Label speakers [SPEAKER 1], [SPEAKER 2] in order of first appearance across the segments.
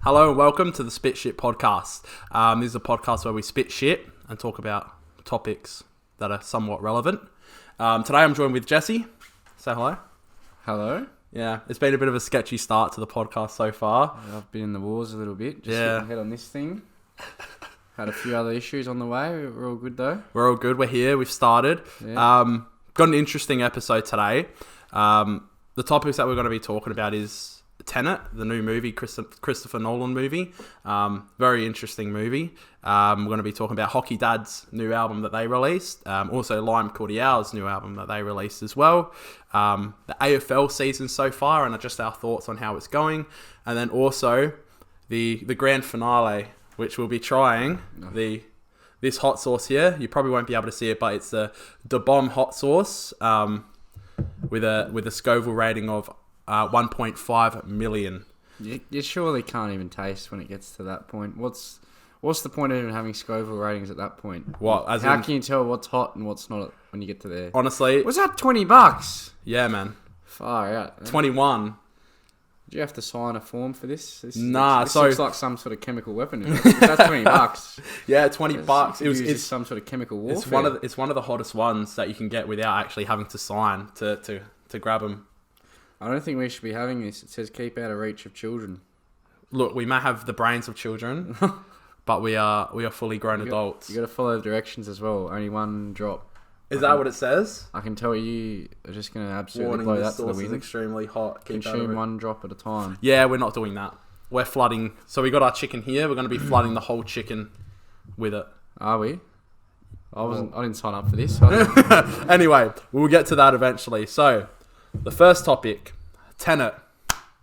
[SPEAKER 1] Hello and welcome to the Spit Shit podcast. This is a podcast where we spit shit and talk about topics that are somewhat relevant. Today I'm joined with Jesse. Say hello.
[SPEAKER 2] Hello.
[SPEAKER 1] Yeah, it's been a bit of a sketchy start to the podcast so far.
[SPEAKER 2] I've been in the wars a little bit. Just
[SPEAKER 1] Yeah.
[SPEAKER 2] hit my head on this thing. Had a few other issues on the way. We're all good though.
[SPEAKER 1] We're all good. We're here. We've started.
[SPEAKER 2] Yeah.
[SPEAKER 1] Got an interesting episode today. The topics that we're going to be talking about is Tenet, the new movie, Christopher Nolan movie. Very interesting movie. We're going to be talking about Hockey Dad's new album that they released. Also Lime Cordiale's new album that they released as well. The AFL season so far and just our thoughts on how it's going. And then also the grand finale, which we'll be trying. This hot sauce here. You probably won't be able to see it, but it's the Bomb hot sauce with a Scoville rating of 1.5 million.
[SPEAKER 2] You surely can't even taste when it gets to that point. What's the point of even having Scoville ratings at that point?
[SPEAKER 1] What?
[SPEAKER 2] How can you tell what's hot and what's not when you get to there?
[SPEAKER 1] Honestly,
[SPEAKER 2] Was that $20?
[SPEAKER 1] yeah, man.
[SPEAKER 2] Far out.
[SPEAKER 1] 21.
[SPEAKER 2] Do you have to sign a form for this? This
[SPEAKER 1] So
[SPEAKER 2] looks like some sort of chemical weapon. That's $20.
[SPEAKER 1] Yeah, $20.
[SPEAKER 2] It's some sort of chemical warfare.
[SPEAKER 1] It's one of the hottest ones that you can get without actually having to sign to grab them.
[SPEAKER 2] I don't think we should be having this. It says keep out of reach of children.
[SPEAKER 1] Look, we may have the brains of children, but we are fully grown adults.
[SPEAKER 2] You got to follow the directions as well. Only one drop.
[SPEAKER 1] Is that what it says?
[SPEAKER 2] I can tell you are just going to absolutely
[SPEAKER 1] Warning:
[SPEAKER 2] blow
[SPEAKER 1] this
[SPEAKER 2] that to the
[SPEAKER 1] sauce is
[SPEAKER 2] wind.
[SPEAKER 1] extremely hot.
[SPEAKER 2] Consume one drop at a time.
[SPEAKER 1] Yeah, we're not doing that. We're flooding. So we got our chicken here. We're going to be flooding the whole chicken with it.
[SPEAKER 2] Are we? I didn't sign up for this.
[SPEAKER 1] Anyway, we'll get to that eventually. So, the first topic, Tenet.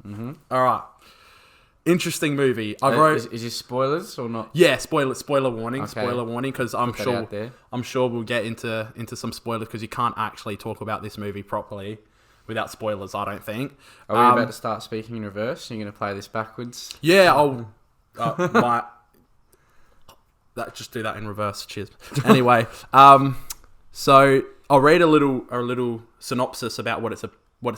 [SPEAKER 2] Mm-hmm.
[SPEAKER 1] All right. Interesting movie.
[SPEAKER 2] Is this spoilers or not?
[SPEAKER 1] Yeah, spoiler warning,
[SPEAKER 2] Okay.
[SPEAKER 1] Spoiler warning, because I'm
[SPEAKER 2] Put that out there.
[SPEAKER 1] sure we'll get into some spoilers because you can't actually talk about this movie properly without spoilers. I don't think.
[SPEAKER 2] Are we about to start speaking in reverse? You're going to play this backwards?
[SPEAKER 1] Yeah, I'll just do that in reverse. Cheers. Anyway, so I'll read a little synopsis about what it's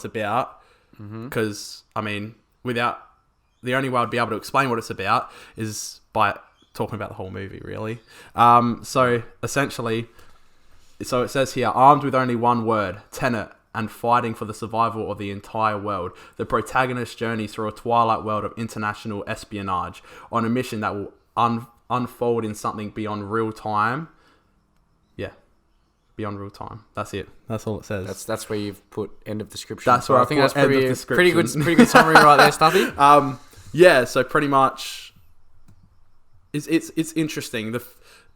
[SPEAKER 1] about, because I mean, the only way I'd be able to explain what it's about is by talking about the whole movie, really. So essentially, it says here, armed with only one word, Tenet, and fighting for the survival of the entire world, the protagonist journeys through a twilight world of international espionage on a mission that will unfold in something beyond real time. Yeah, beyond real time. That's it. That's all it says.
[SPEAKER 2] That's where you've put end of description.
[SPEAKER 1] That's where
[SPEAKER 2] I think that's
[SPEAKER 1] end of
[SPEAKER 2] pretty
[SPEAKER 1] description.
[SPEAKER 2] good summary right there, Stuffy.
[SPEAKER 1] Yeah, so pretty much, it's interesting.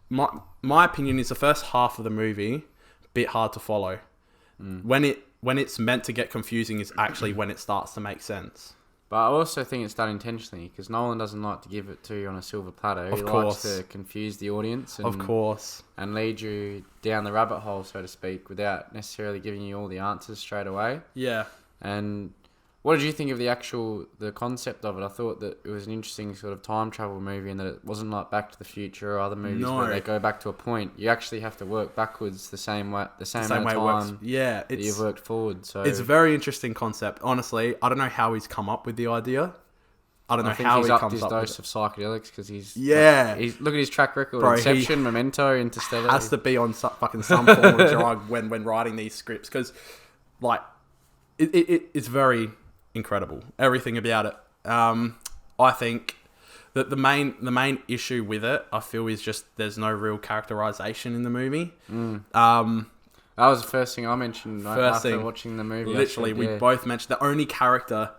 [SPEAKER 1] My opinion is the first half of the movie a bit hard to follow. When it's meant to get confusing is actually when it starts to make sense.
[SPEAKER 2] But I also think it's done intentionally because Nolan doesn't like to give it to you on a silver platter. He likes to confuse the audience and lead you down the rabbit hole, so to speak, without necessarily giving you all the answers straight away.
[SPEAKER 1] Yeah.
[SPEAKER 2] And what did you think of the concept of it? I thought that it was an interesting sort of time travel movie and that it wasn't like Back to the Future or other movies where they go back to a point. You actually have to work backwards the same way of time that you've worked forward. So
[SPEAKER 1] it's a very interesting concept. Honestly, I don't know how he's come up with the idea. I don't know how he comes up with it.
[SPEAKER 2] He's upped his dose of psychedelics because he's look at his track record.
[SPEAKER 1] Bro,
[SPEAKER 2] Inception, Memento, Interstellar.
[SPEAKER 1] Has to be on some form of drug when writing these scripts because, like, it's very incredible. Everything about it. I think that the main issue with it, I feel, is just there's no real characterization in the movie.
[SPEAKER 2] That was the first thing I mentioned after watching the movie.
[SPEAKER 1] Literally, we both mentioned the only character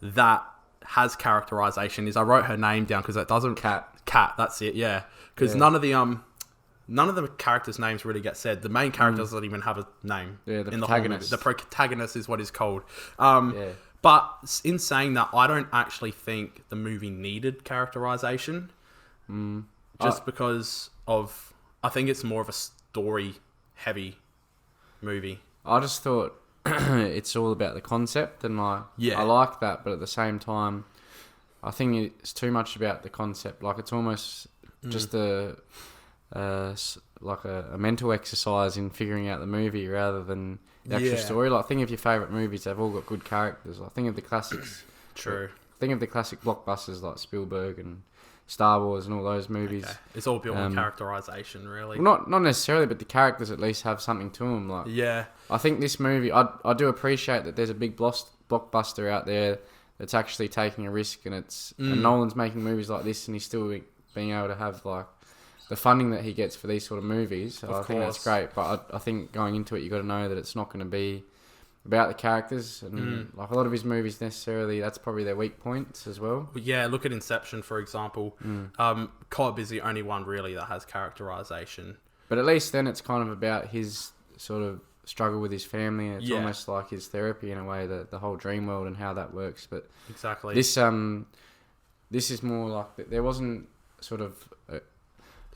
[SPEAKER 1] that has characterization is, I wrote her name down because that doesn't... Cat, that's it, yeah. Because none of the characters' names really get said. The main character doesn't even have a name.
[SPEAKER 2] Yeah, the
[SPEAKER 1] in
[SPEAKER 2] protagonist.
[SPEAKER 1] The protagonist is what is called. But in saying that, I don't actually think the movie needed characterization. Because of... I think it's more of a story-heavy movie.
[SPEAKER 2] I just thought it's all about the concept, and I like that, but at the same time, I think it's too much about the concept. Like, it's almost just a mental exercise in figuring out the movie rather than the actual story. Like, think of your favourite movies, they've all got good characters. Like, think of the classics.
[SPEAKER 1] True.
[SPEAKER 2] think of the classic blockbusters like Spielberg and Star Wars and all those movies. Okay.
[SPEAKER 1] It's all built on characterization, really.
[SPEAKER 2] Well, not necessarily, but the characters at least have something to them. Like,
[SPEAKER 1] yeah.
[SPEAKER 2] I think this movie, I do appreciate that there's a big blockbuster out there that's actually taking a risk, and and Nolan's making movies like this, and he's still being able to have like the funding that he gets for these sort of movies. So I think that's great. But I think going into it, you got to know that it's not going to be about the characters, and like a lot of his movies necessarily, that's probably their weak points as well.
[SPEAKER 1] Yeah, look at Inception, for example. Cobb is the only one really that has characterization.
[SPEAKER 2] But at least then it's kind of about his sort of struggle with his family. It's almost like his therapy in a way, the whole dream world and how that works. But
[SPEAKER 1] exactly,
[SPEAKER 2] this is more like there wasn't sort of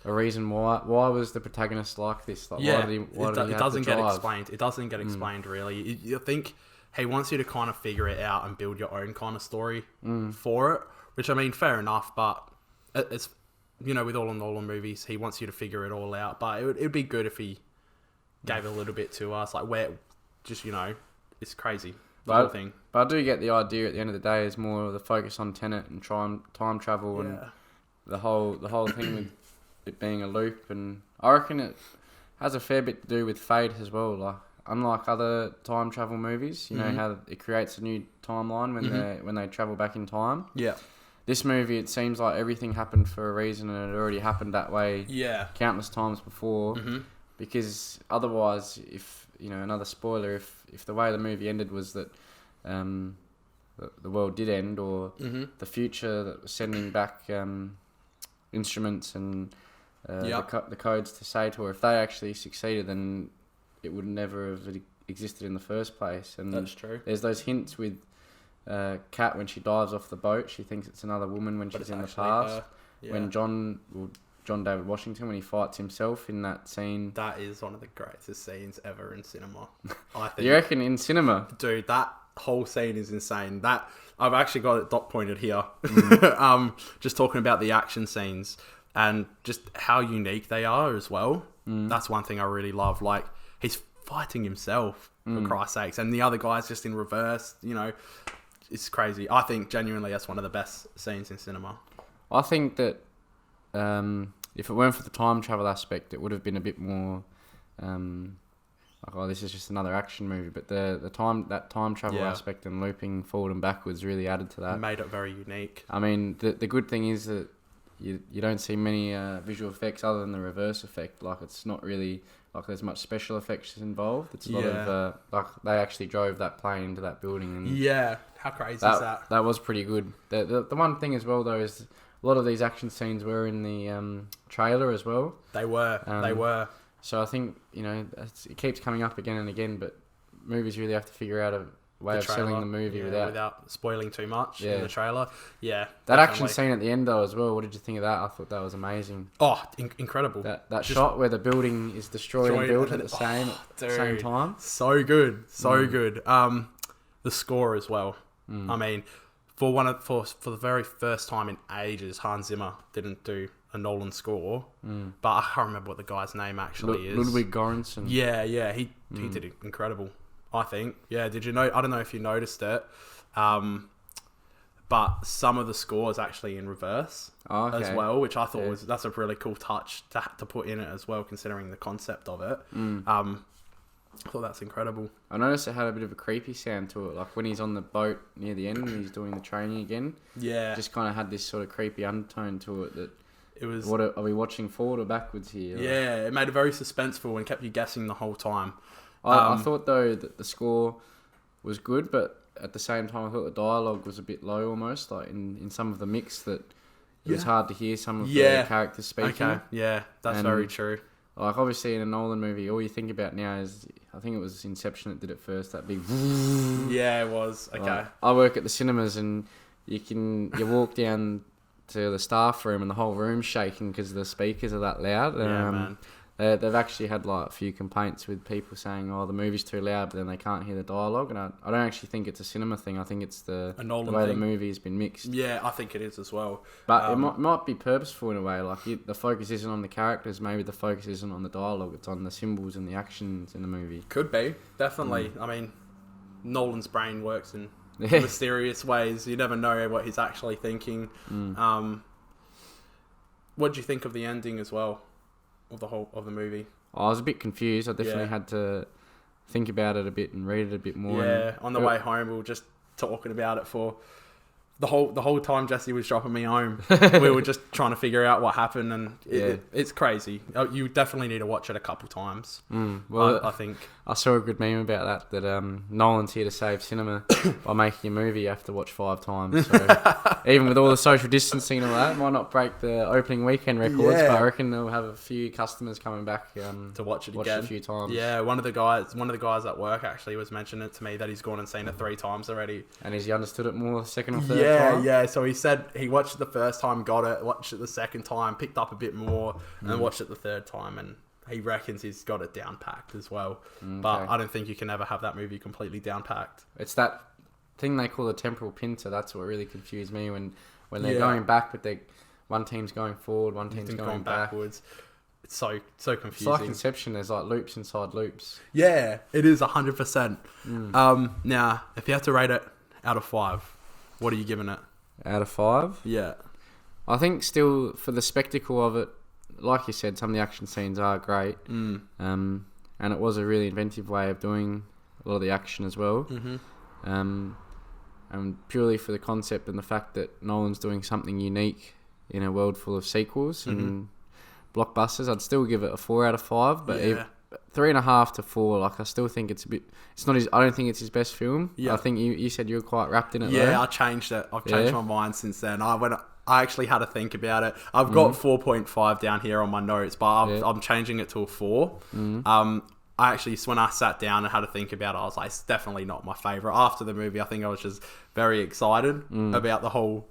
[SPEAKER 2] a reason why was the protagonist like this? Like, why did he
[SPEAKER 1] it doesn't get explained. It doesn't get explained really. You think he wants you to kind of figure it out and build your own kind of story for it. Which, I mean, fair enough, but it's, with all the Nolan movies, he wants you to figure it all out. But it would be good if he gave a little bit to us, like where, just it's crazy. The whole thing. But
[SPEAKER 2] I do get the idea at the end of the day is more of the focus on Tenet and time travel and the whole thing with it being a loop, and I reckon it has a fair bit to do with fate as well. Like, unlike other time travel movies, you know how it creates a new timeline when they travel back in time.
[SPEAKER 1] Yeah.
[SPEAKER 2] This movie, it seems like everything happened for a reason, and it already happened that way.
[SPEAKER 1] Yeah.
[SPEAKER 2] Countless times before. Because otherwise, if another spoiler, if the way the movie ended was that the world did end, or the future that was sending back instruments and the codes to Sator, if they actually succeeded, then it would never have existed in the first place. And
[SPEAKER 1] that's true.
[SPEAKER 2] There's those hints with Kat when she dives off the boat. She thinks it's another woman when she's in the past. When John David Washington, when he fights himself in that scene.
[SPEAKER 1] That is one of the greatest scenes ever in cinema, I think.
[SPEAKER 2] You reckon in cinema?
[SPEAKER 1] Dude, that whole scene is insane. That I've actually got it dot pointed here. Just talking about the action scenes and just how unique they are as well. That's one thing I really love. Like, he's fighting himself, for Christ's sakes, and the other guy's just in reverse. It's crazy. I think genuinely that's one of the best scenes in cinema.
[SPEAKER 2] I think that if it weren't for the time travel aspect, it would have been a bit more like, oh, this is just another action movie. But the time travel aspect and looping forward and backwards really added to that.
[SPEAKER 1] Made it very unique.
[SPEAKER 2] I mean, the good thing is that you don't see many visual effects other than the reverse effect. Like, it's not really like there's much special effects involved. It's a lot of like they actually drove that plane into that building. And
[SPEAKER 1] how crazy is that?
[SPEAKER 2] That was pretty good. The one thing as well though is a lot of these action scenes were in the trailer as well.
[SPEAKER 1] They were.
[SPEAKER 2] So I think it keeps coming up again and again, but movies really have to figure out a way of selling the movie without
[SPEAKER 1] spoiling too much in the trailer. Yeah,
[SPEAKER 2] that action scene at the end though as well. What did you think of that? I thought that was amazing.
[SPEAKER 1] Oh, incredible!
[SPEAKER 2] That shot where the building is destroyed and built at the same time.
[SPEAKER 1] So good, good. The score as well. I mean, for the very first time in ages, Hans Zimmer didn't do a Nolan score, but I can't remember what the guy's name actually is.
[SPEAKER 2] Ludwig Göransson.
[SPEAKER 1] Yeah, he did it incredible. I think. Yeah, did you know? I don't know if you noticed it, but some of the score is actually in reverse as well, which I thought that's a really cool touch to put in it as well, considering the concept of it. I thought that's incredible.
[SPEAKER 2] I noticed it had a bit of a creepy sound to it, like when he's on the boat near the end and he's doing the training again.
[SPEAKER 1] Yeah,
[SPEAKER 2] just kind of had this sort of creepy undertone to it that.
[SPEAKER 1] It was.
[SPEAKER 2] What are we watching, forward or backwards here?
[SPEAKER 1] Yeah, it made it very suspenseful and kept you guessing the whole time.
[SPEAKER 2] I thought though that the score was good, but at the same time I thought the dialogue was a bit low almost, like in some of the mix that it was hard to hear some of the characters speaking.
[SPEAKER 1] Okay. Yeah, that's very true.
[SPEAKER 2] Like, obviously in a Nolan movie, all you think about now is, I think it was Inception that did it first, that big...
[SPEAKER 1] Yeah, it was. Okay.
[SPEAKER 2] Like, I work at the cinemas and you walk down to the staff room and the whole room's shaking because the speakers are that loud.
[SPEAKER 1] Yeah, man.
[SPEAKER 2] They've actually had like a few complaints with people saying, "Oh, the movie's too loud," but then they can't hear the dialogue. And I don't actually think it's a cinema thing. I think it's the way the movie has been mixed.
[SPEAKER 1] Yeah, I think it is as well.
[SPEAKER 2] But it might be purposeful in a way. Like the focus isn't on the characters. Maybe the focus isn't on the dialogue. It's on the symbols and the actions in the movie.
[SPEAKER 1] Could be, definitely. I mean, Nolan's brain works in mysterious ways. You never know what he's actually thinking. What do you think of the ending as well, of the movie?
[SPEAKER 2] I was a bit confused. I definitely had to think about it a bit and read it a bit more.
[SPEAKER 1] Yeah, on the way home, we were just talking about it for the whole time Jesse was dropping me home. We were just trying to figure out what happened, and it's crazy. You definitely need to watch it a couple times.
[SPEAKER 2] Well,
[SPEAKER 1] I think
[SPEAKER 2] I saw a good meme about that Nolan's here to save cinema. By making a movie you have to watch 5 times. So even with all the social distancing and all that, might not break the opening weekend records, but I reckon they'll have a few customers coming back
[SPEAKER 1] to watch it again
[SPEAKER 2] a few times.
[SPEAKER 1] Yeah, one of the guys at work actually was mentioning it to me that he's gone and seen it 3 times already.
[SPEAKER 2] And has he understood it more the second or third time?
[SPEAKER 1] Yeah. So he said he watched it the first time, got it, watched it the second time, picked up a bit more, and watched it the third time, and he reckons he's got it down packed as well. But I don't think you can ever have that movie completely down packed.
[SPEAKER 2] It's that thing they call the temporal pincer. That's what really confused me when they're going back, but one team's going forward, one team's going backwards.
[SPEAKER 1] It's so confusing.
[SPEAKER 2] It's like Inception. There's like loops inside loops.
[SPEAKER 1] Yeah, it is 100%. Now, if you had to rate it out of 5, what are you giving it?
[SPEAKER 2] Out of 5?
[SPEAKER 1] Yeah.
[SPEAKER 2] I think still for the spectacle of it, like you said, some of the action scenes are great. And it was a really inventive way of doing a lot of the action as well. And purely for the concept and the fact that Nolan's doing something unique in a world full of sequels and blockbusters, I'd still give it a 4 out of 5. But 3.5 to 4, like I still think it's a bit. It's not his. I don't think it's his best film. Yeah. I think you said you were quite wrapped in it.
[SPEAKER 1] Yeah, I changed it. I've changed my mind since then. I actually had to think about it. I've got 4.5 down here on my notes, but I'm changing it to a 4. I actually, when I sat down and had to think about it, I was like, it's definitely not my favourite. After the movie, I think I was just very excited about the whole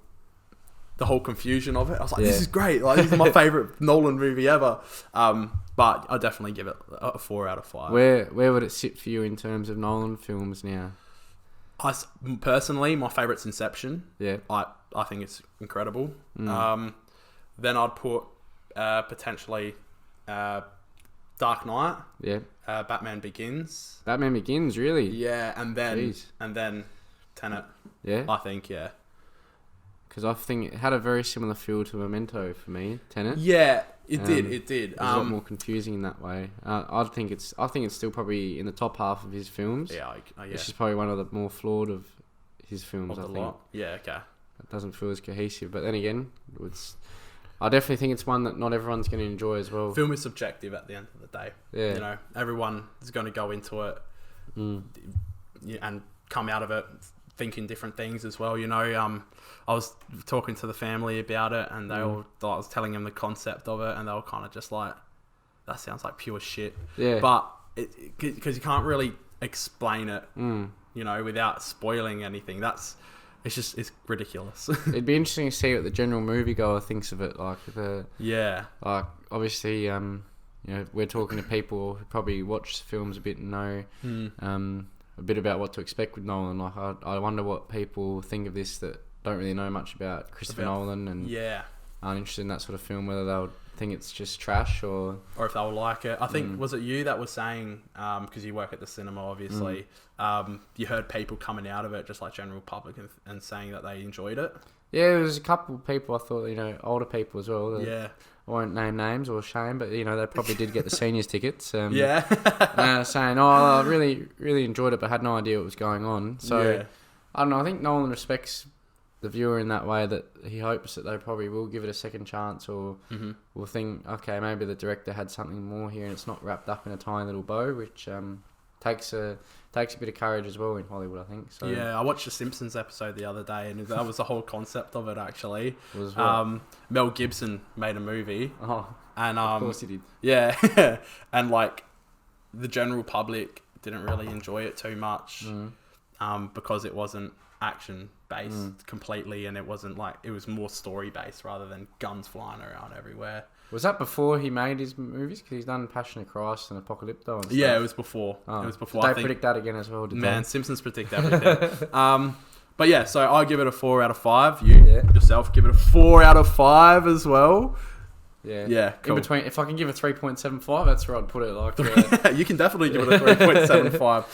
[SPEAKER 1] confusion of it. I was like, this is great. Like, this is my favourite Nolan movie ever. But I definitely give it a 4 out of 5.
[SPEAKER 2] Where would it sit for you in terms of Nolan films now?
[SPEAKER 1] Personally, my favourite's Inception.
[SPEAKER 2] Yeah.
[SPEAKER 1] I think it's incredible. Then I'd put potentially Dark Knight.
[SPEAKER 2] Yeah.
[SPEAKER 1] Batman Begins.
[SPEAKER 2] Batman Begins, really?
[SPEAKER 1] Yeah, and then Tenet. Yeah. I think, yeah.
[SPEAKER 2] Because I think it had a very similar feel to Memento for me, Tenet.
[SPEAKER 1] Yeah, it did. It did.
[SPEAKER 2] It was a lot more confusing in that way. I think it's still probably in the top half of his films.
[SPEAKER 1] Yeah,
[SPEAKER 2] This is probably one of the more flawed of his films. I think.
[SPEAKER 1] Lot. Yeah, okay.
[SPEAKER 2] It doesn't feel as cohesive, but then again, I definitely think it's one that not everyone's going to enjoy as well.
[SPEAKER 1] Film is subjective at the end of the day.
[SPEAKER 2] Yeah.
[SPEAKER 1] You know, everyone is going to go into it and come out of it thinking different things as well. You know, I was talking to the family about it, and I was telling them the concept of it, and they were kind of just like, "That sounds like pure shit."
[SPEAKER 2] Yeah.
[SPEAKER 1] But because you can't really explain it, you know, without spoiling anything. It's ridiculous.
[SPEAKER 2] It'd be interesting to see what the general moviegoer thinks of it. Like obviously, you know, we're talking to people who probably watch films a bit and know a bit about what to expect with Nolan. Like, I wonder what people think of this that don't really know much about Christopher Nolan and aren't interested in that sort of film, whether they'll think it's just trash or
[SPEAKER 1] if they'll like it. I think, was it you that was saying, because you work at the cinema, obviously, you heard people coming out of it, just like general public, and saying that they enjoyed it? Yeah,
[SPEAKER 2] there was a couple of people, I thought, you know, older people as well. I won't name names or shame, but, you know, they probably did get the seniors tickets. Saying, I really, really enjoyed it, but had no idea what was going on. So, I don't know, I think Nolan respects the viewer in that way, that he hopes that they probably will give it a second chance, or will think, okay, maybe the director had something more here and it's not wrapped up in a tiny little bow, which takes a bit of courage as well in Hollywood, I think. So
[SPEAKER 1] yeah, I watched the Simpsons episode the other day, and that was the whole concept of it, actually.
[SPEAKER 2] Was
[SPEAKER 1] Mel Gibson made a movie. And
[SPEAKER 2] of course he did.
[SPEAKER 1] Yeah. And like the general public didn't really enjoy it too much, because it wasn't action based completely, and it wasn't like, it was more story based rather than guns flying around everywhere.
[SPEAKER 2] Was that before he made his movies? Because he's done Passion of Christ and Apocalypto and stuff.
[SPEAKER 1] Yeah, it was before. It was before.
[SPEAKER 2] Did they predict that again as well?
[SPEAKER 1] Simpsons predict everything. But yeah, so I give it a 4 out of 5. You yourself give it a 4 out of 5 as well. Yeah, cool.
[SPEAKER 2] In between, if I can give it 3.75, that's where I'd put it. Like,
[SPEAKER 1] you can definitely give it a 3.75.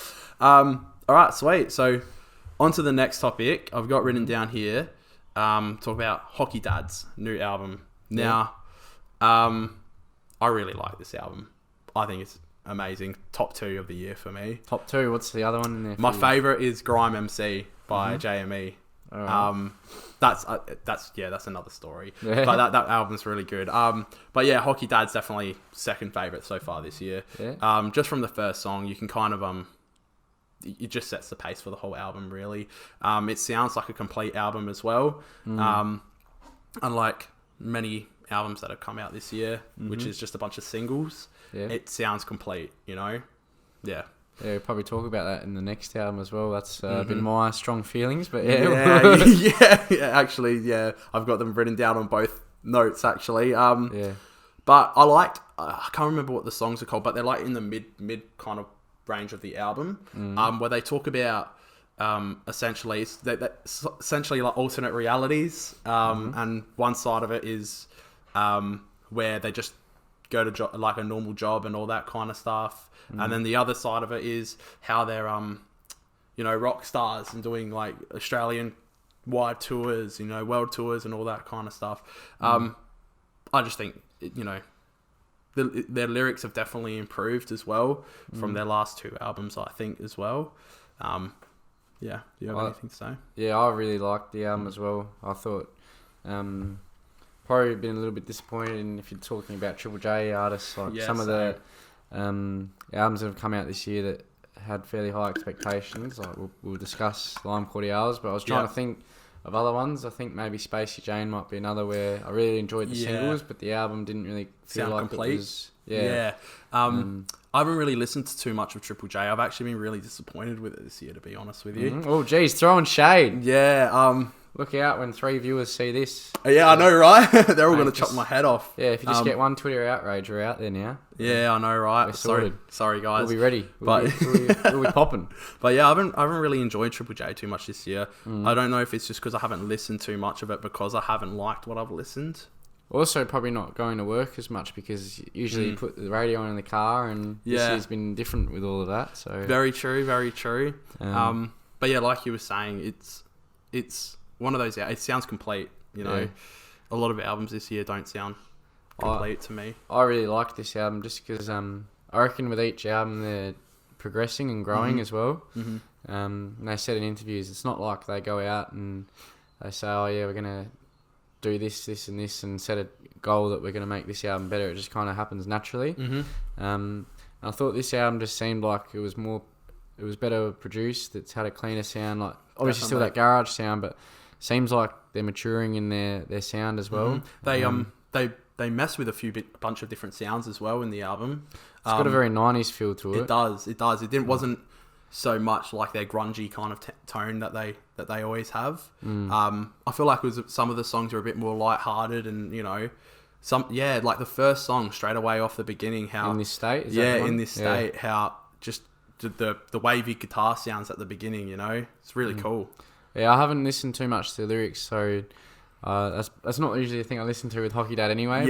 [SPEAKER 1] All right, sweet. So On to the next topic. I've got written down here. Talk about Hockey Dad's new album. Now, I really like this album. I think it's amazing. Top 2 of the year for me.
[SPEAKER 2] Top 2. What's the other one in there?
[SPEAKER 1] My favourite is Grime MC by JME. Right. That's another story. Yeah. But that album's really good. But yeah, Hockey Dad's definitely second favourite so far this year.
[SPEAKER 2] Yeah.
[SPEAKER 1] Just from the first song, you can kind of it just sets the pace for the whole album, really. It sounds like a complete album as well. Unlike many albums that have come out this year, which is just a bunch of singles. Yeah. It sounds complete, you know? Yeah.
[SPEAKER 2] Yeah, we'll probably talk about that in the next album as well. That's been my strong feelings, but
[SPEAKER 1] actually, I've got them written down on both notes, actually. But I can't remember what the songs are called, but they're like in the mid kind of range of the album, where they talk about essentially like alternate realities, and one side of it is where they just go to like a normal job and all that kind of stuff, and then the other side of it is how they're rock stars and doing like Australian wide tours, world tours and all that kind of stuff. I just think their lyrics have definitely improved as well from their last 2 albums, I think, as well. Do you have anything to say?
[SPEAKER 2] Yeah, I really liked the album as well. I thought probably been a little bit disappointed in, if you're talking about Triple J artists, like some of the albums that have come out this year that had fairly high expectations. Like we'll discuss Lime Cordiales, but I was trying to think of other ones. I think maybe Spacey Jane might be another where I really enjoyed the singles, but the album didn't really feel like complete. It was.
[SPEAKER 1] I haven't really listened to too much of Triple J. I've actually been really disappointed with it this year, to be honest with you.
[SPEAKER 2] Oh, geez, throwing shade.
[SPEAKER 1] Yeah.
[SPEAKER 2] Look out when 3 viewers see this.
[SPEAKER 1] Yeah, I know, right? They're all going to chop my head off.
[SPEAKER 2] Yeah, if you just get one Twitter outrage, we're out there now.
[SPEAKER 1] Yeah, I know, right?
[SPEAKER 2] Sorry,
[SPEAKER 1] guys.
[SPEAKER 2] We'll be ready. We'll be popping.
[SPEAKER 1] But yeah, I haven't really enjoyed Triple J too much this year. I don't know if it's just because I haven't listened too much of it because I haven't liked what I've listened.
[SPEAKER 2] Also, probably not going to work as much because usually you put the radio on in the car, and this year's been different with all of that. So
[SPEAKER 1] very true, very true. But yeah, like you were saying, it's one of those. It sounds complete. A lot of albums this year don't sound complete to me.
[SPEAKER 2] I really like this album just because I reckon with each album they're progressing and growing as well. And they said in interviews, it's not like they go out and they say, "Oh yeah, we're gonna do this, this, and this," and set a goal that we're going to make this album better. It just kind of happens naturally. I thought this album just seemed like it was better produced. It's had a cleaner sound, like obviously still that garage sound, but seems like they're maturing in their sound as well.
[SPEAKER 1] They mess with a bunch of different sounds as well in the album.
[SPEAKER 2] It's got a very 90s feel to it.
[SPEAKER 1] It does. It wasn't so much like their grungy kind of tone that they always have. I feel like some of the songs are a bit more lighthearted, and like the first song straight away off the beginning, how
[SPEAKER 2] in this state,
[SPEAKER 1] how just the wavy guitar sounds at the beginning, it's really cool.
[SPEAKER 2] Yeah, I haven't listened too much to the lyrics, so that's not usually the thing I listen to with Hockey Dad anyway.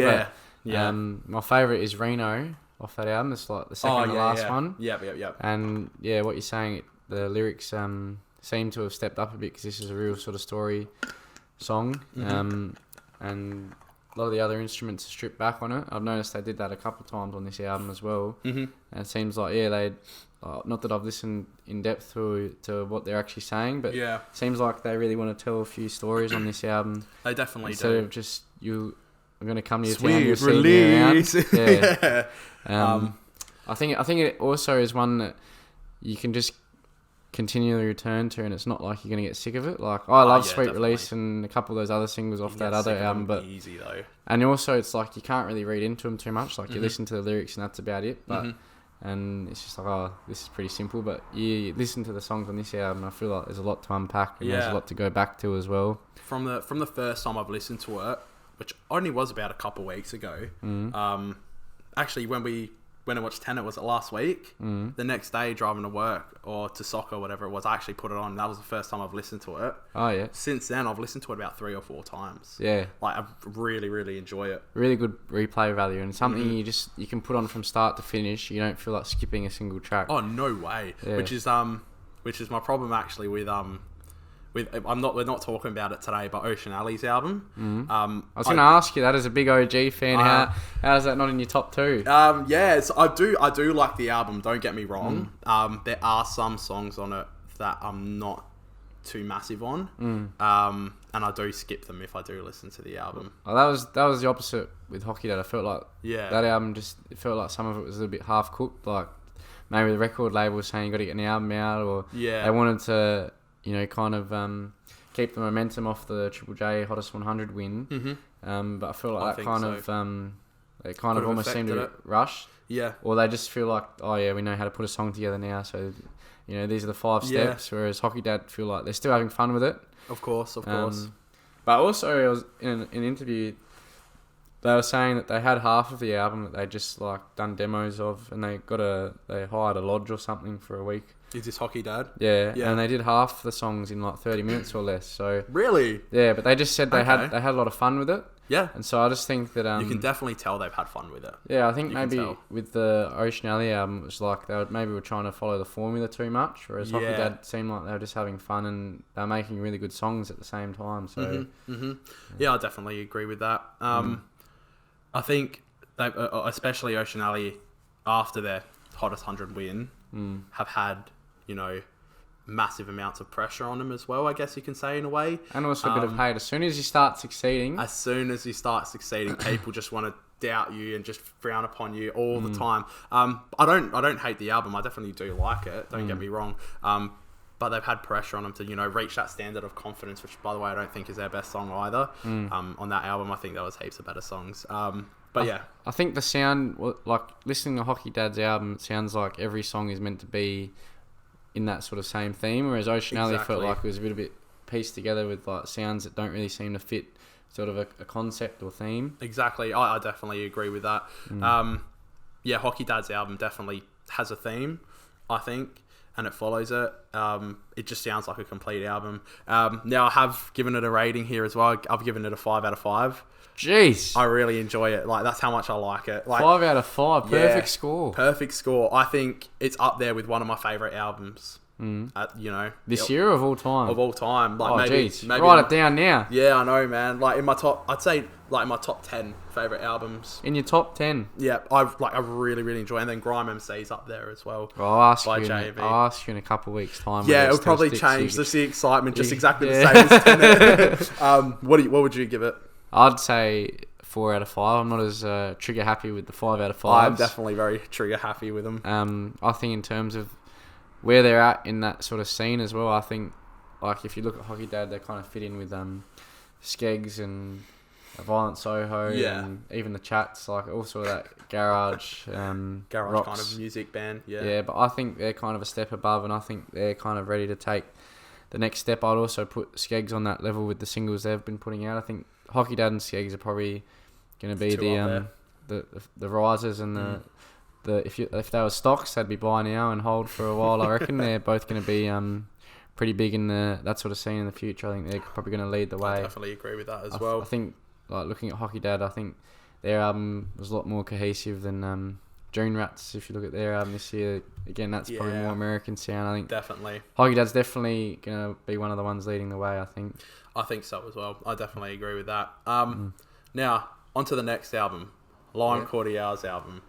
[SPEAKER 2] But my favourite is Reno off that album. It's like the second to last one.
[SPEAKER 1] Yep.
[SPEAKER 2] And yeah, what you're saying, the lyrics seem to have stepped up a bit because this is a real sort of story song. And a lot of the other instruments are stripped back on it. I've noticed they did that a couple of times on this album as well. And it seems like they not that I've listened in depth to what they're actually saying, but it seems like they really want to tell a few stories on this album.
[SPEAKER 1] They definitely
[SPEAKER 2] instead
[SPEAKER 1] do.
[SPEAKER 2] Of just I'm going to come to your
[SPEAKER 1] Sweet
[SPEAKER 2] town, you'll
[SPEAKER 1] release.
[SPEAKER 2] See me around. I think it also is one that you can just continually return to, and it's not like you're going to get sick of it. Like I love Sweet definitely. Release and a couple of those other singles off that other album, but
[SPEAKER 1] easy though.
[SPEAKER 2] And also it's like you can't really read into them too much. Like you listen to the lyrics and that's about it. But and it's just like, this is pretty simple. But you listen to the songs on this album, I feel like there's a lot to unpack and there's a lot to go back to as well.
[SPEAKER 1] From the first time I've listened to it, which only was about a couple of weeks ago. Actually, when I watched Tenet, was it last week? The next day, driving to work or to soccer, whatever it was, I actually put it on. That was the first time I've listened to it.
[SPEAKER 2] Oh yeah.
[SPEAKER 1] Since then, I've listened to it about 3 or 4 times.
[SPEAKER 2] Yeah.
[SPEAKER 1] Like I really, really enjoy it.
[SPEAKER 2] Really good replay value, and something you can put on from start to finish. You don't feel like skipping a single track.
[SPEAKER 1] Oh no way. Yeah. Which is my problem actually with we're not talking about it today, but Ocean Alley's album.
[SPEAKER 2] I was going to ask you that as a big OG fan. How is that not in your top 2?
[SPEAKER 1] Yes, I do like the album. Don't get me wrong. There are some songs on it that I'm not too massive on. And I do skip them if I do listen to the album.
[SPEAKER 2] Well, that was the opposite with Hockey Dad. I felt like that album it felt like some of it was a little bit half cooked. Like maybe the record label was saying you got to get an album out, or they wanted to kind of keep the momentum off the Triple J Hottest 100 win. But I feel like they kind of almost seemed a bit rushed. Yeah. Or they just feel like, we know how to put a song together now, so these are the 5 steps. Whereas Hockey Dad feel like they're still having fun with it.
[SPEAKER 1] Of course.
[SPEAKER 2] But also, I was in an interview. They were saying that they had half of the album that they just done demos of, and they hired a lodge or something for a week.
[SPEAKER 1] Is this Hockey Dad?
[SPEAKER 2] Yeah, and they did half the songs in 30 minutes or less. So
[SPEAKER 1] really,
[SPEAKER 2] yeah, but they just said they had a lot of fun with it.
[SPEAKER 1] Yeah,
[SPEAKER 2] and so I just think that
[SPEAKER 1] you can definitely tell they've had fun with it.
[SPEAKER 2] Yeah, I think maybe with the Ocean Alley album, it was like they were trying to follow the formula too much, whereas Hockey Dad seemed like they were just having fun and they were making really good songs at the same time. So
[SPEAKER 1] yeah, I definitely agree with that. I think they, especially Ocean Alley, after their Hottest 100 win, have had massive amounts of pressure on them as well, I guess you can say, in a way. And also
[SPEAKER 2] a bit of hate. As soon as you start succeeding,
[SPEAKER 1] people just want to doubt you and just frown upon you all the time. I don't hate the album. I definitely do like it. Don't get me wrong. But they've had pressure on them to, reach that standard of confidence, which, by the way, I don't think is their best song either. On that album, I think there was heaps of better songs. But yeah.
[SPEAKER 2] I think the sound, listening to Hockey Dad's album, it sounds like every song is meant to be in that sort of same theme, whereas Ocean Alley felt like it was a little bit pieced together with sounds that don't really seem to fit sort of a concept or theme.
[SPEAKER 1] Exactly. I definitely agree with that. Yeah, Hockey Dad's album definitely has a theme, I think, and it follows it. It just sounds like a complete album. Now, I have given it a rating here as well. I've given it a 5 out of 5.
[SPEAKER 2] Jeez.
[SPEAKER 1] I really enjoy it. That's how much I like it.
[SPEAKER 2] 5 out of 5. Perfect score.
[SPEAKER 1] Perfect score. I think it's up there with one of my favourite albums.
[SPEAKER 2] This year or of all time?
[SPEAKER 1] Of all time.
[SPEAKER 2] Maybe write it down now.
[SPEAKER 1] Yeah, I know, man. In my top, I'd say in my top 10 favourite albums.
[SPEAKER 2] In your top 10?
[SPEAKER 1] Yeah, I really, really enjoy it. And then Grime MC's up there as well.
[SPEAKER 2] I'll ask you in a couple of weeks' time.
[SPEAKER 1] Yeah, it'll probably change. Just the excitement, just exactly the same as Tenet. What would you give it?
[SPEAKER 2] I'd say 4 out of 5. I'm not as trigger happy with the 5 out of 5.
[SPEAKER 1] I'm definitely very trigger happy with them.
[SPEAKER 2] I think in terms of where they're at in that sort of scene as well, I think if you look at Hockey Dad, they kind of fit in with Skeggs and Violent Soho and even the Chats, all sort of that garage rocks
[SPEAKER 1] kind of music band.
[SPEAKER 2] Yeah, but I think they're kind of a step above, and I think they're kind of ready to take the next step. I'd also put Skeggs on that level with the singles they've been putting out. I think Hockey Dad and Skeggs are probably going to be the risers, and if they were stocks, they'd be buy now and hold for a while. I reckon they're both going to be pretty big in that sort of scene in the future. I think they're probably going to lead the way. I
[SPEAKER 1] definitely agree with that as well.
[SPEAKER 2] I think looking at Hockey Dad, I think their album was a lot more cohesive than June Rats. If you look at their album this year, again, that's probably more American sound. I think
[SPEAKER 1] definitely
[SPEAKER 2] Hockey Dad's definitely going to be one of the ones leading the way. I think
[SPEAKER 1] so as well. I definitely agree with that. Now on to the next album, Cordiale's album.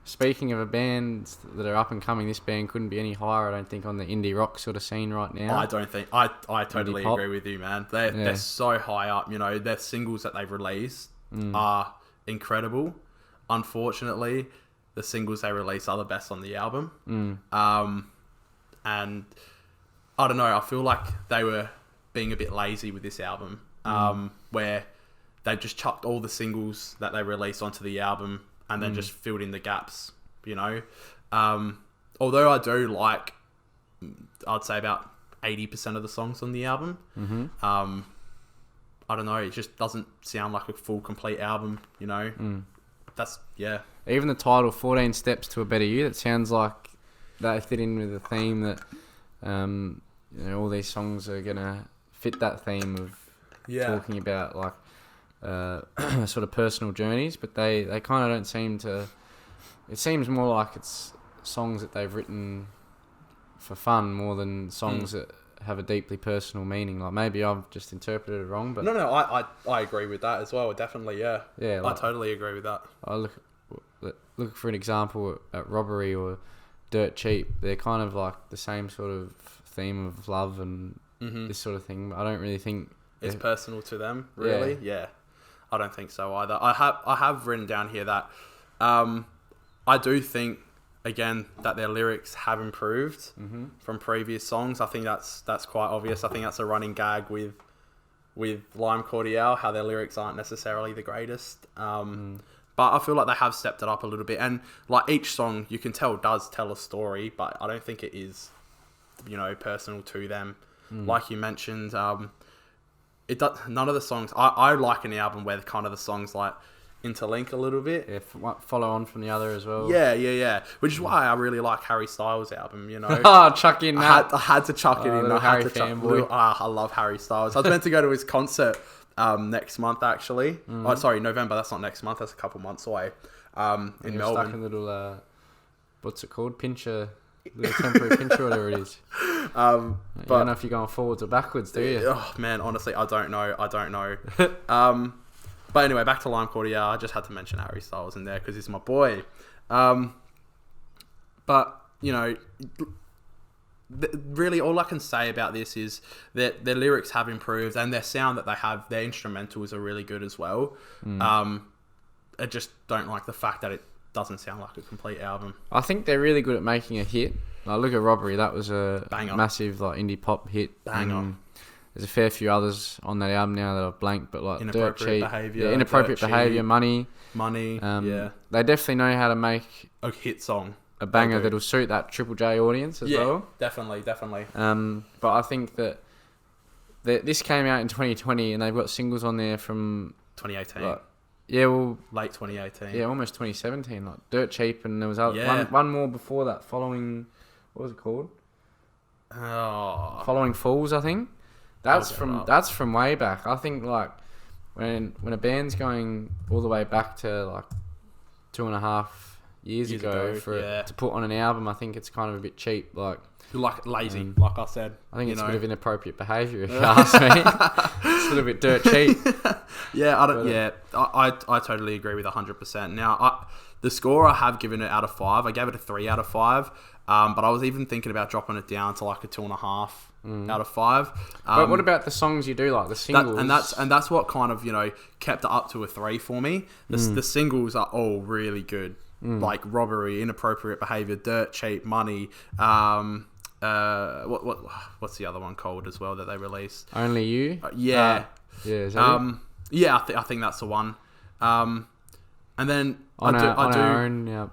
[SPEAKER 2] Speaking of a band that are up and coming, this band couldn't be any higher, I don't think, on the indie rock sort of scene right now.
[SPEAKER 1] I don't think. I totally agree with you, man. They're so high up. Their singles that they've released are incredible. Unfortunately, the singles they release are the best on the album. And I don't know. I feel like they were being a bit lazy with this album, where they just chucked all the singles that they released onto the album and then just filled in the gaps, Although I do like, I'd say about 80% of the songs on the album. I don't know, it just doesn't sound like a full, complete album, That's,
[SPEAKER 2] Even the title, 14 Steps to a Better You, that sounds like they fit in with the theme that, all these songs are going to fit that theme of talking about, sort of personal journeys, but they kind of don't seem to. It seems more like it's songs that they've written for fun more than songs that have a deeply personal meaning. Like maybe I've just interpreted it wrong, but
[SPEAKER 1] no, I agree with that as well. Definitely, yeah.
[SPEAKER 2] Yeah,
[SPEAKER 1] I totally agree with that.
[SPEAKER 2] I look for an example at Robbery or Dirt Cheap. They're kind of like the same sort of theme of love and this sort of thing. But I don't really think
[SPEAKER 1] it's personal to them. Really, yeah. I don't think so either. I have written down here that I do think, again, that their lyrics have improved from previous songs. I think that's quite obvious. I think that's a running gag with Lime Cordiale, how their lyrics aren't necessarily the greatest. But I feel like they have stepped it up a little bit. And like each song, you can tell does tell a story, but I don't think it is, personal to them. Like you mentioned, it does. None of the songs. I like an album where kind of the songs like interlink a little bit.
[SPEAKER 2] Yeah, follow on from the other as well.
[SPEAKER 1] Yeah. Which is why I really like Harry Styles' album.
[SPEAKER 2] Chuck in that.
[SPEAKER 1] I had to chuck it in. I love Harry Styles. I was meant to go to his concert next month actually. Oh, sorry, November. That's not next month. That's a couple months away. In Melbourne.
[SPEAKER 2] Stuck in little what's it called? Little temporary pincher, whatever it is. But you don't know if you're going forwards or backwards, do you?
[SPEAKER 1] Oh man, honestly, I don't know. But anyway, back to Lime Cordiale. I just had to mention Harry Styles in there because he's my boy. But really, all I can say about this is that their lyrics have improved and their sound that they have, their instrumentals are really good as well. I just don't like the fact that it doesn't sound like a complete album.
[SPEAKER 2] I think they're really good at making a hit. Like, look at Robbery. That was a
[SPEAKER 1] Banger.
[SPEAKER 2] Massive indie pop hit.
[SPEAKER 1] Banger.
[SPEAKER 2] There's a fair few others on that album now that I've blanked, but like Dirt Cheap,
[SPEAKER 1] Behaviour,
[SPEAKER 2] Inappropriate Behaviour, Money.
[SPEAKER 1] Yeah.
[SPEAKER 2] They definitely know how to make
[SPEAKER 1] a hit song,
[SPEAKER 2] a banger that'll suit that Triple J audience as well.
[SPEAKER 1] Definitely.
[SPEAKER 2] But I think that this came out in 2020 and they've got singles on there from
[SPEAKER 1] 2018.
[SPEAKER 2] Late
[SPEAKER 1] 2018.
[SPEAKER 2] Yeah, almost 2017. Like Dirt Cheap, and there was one more before that. Following, what was it called? Following Fools, I think. That's from way back. I think like when a band's going all the way back to like 2.5 years ago to put on an album, I think it's kind of a bit cheap. Like
[SPEAKER 1] lazy, like I said.
[SPEAKER 2] I think it's a bit of inappropriate behaviour if you ask me. It's a little bit dirt cheap.
[SPEAKER 1] I totally agree with 100%. Now, the score I have given it out of 5. I gave it a 3 out of 5. But I was even thinking about dropping it down to like a 2.5 out of 5.
[SPEAKER 2] But what about the songs you do like, the singles?
[SPEAKER 1] That's what kind of kept it up to a 3 for me. The singles are all really good, like Robbery, Inappropriate Behaviour, Dirt Cheap, Money. What's the other one called as well that they released?
[SPEAKER 2] Only You.
[SPEAKER 1] Is that it? I think that's the one. And then
[SPEAKER 2] our own. Yeah.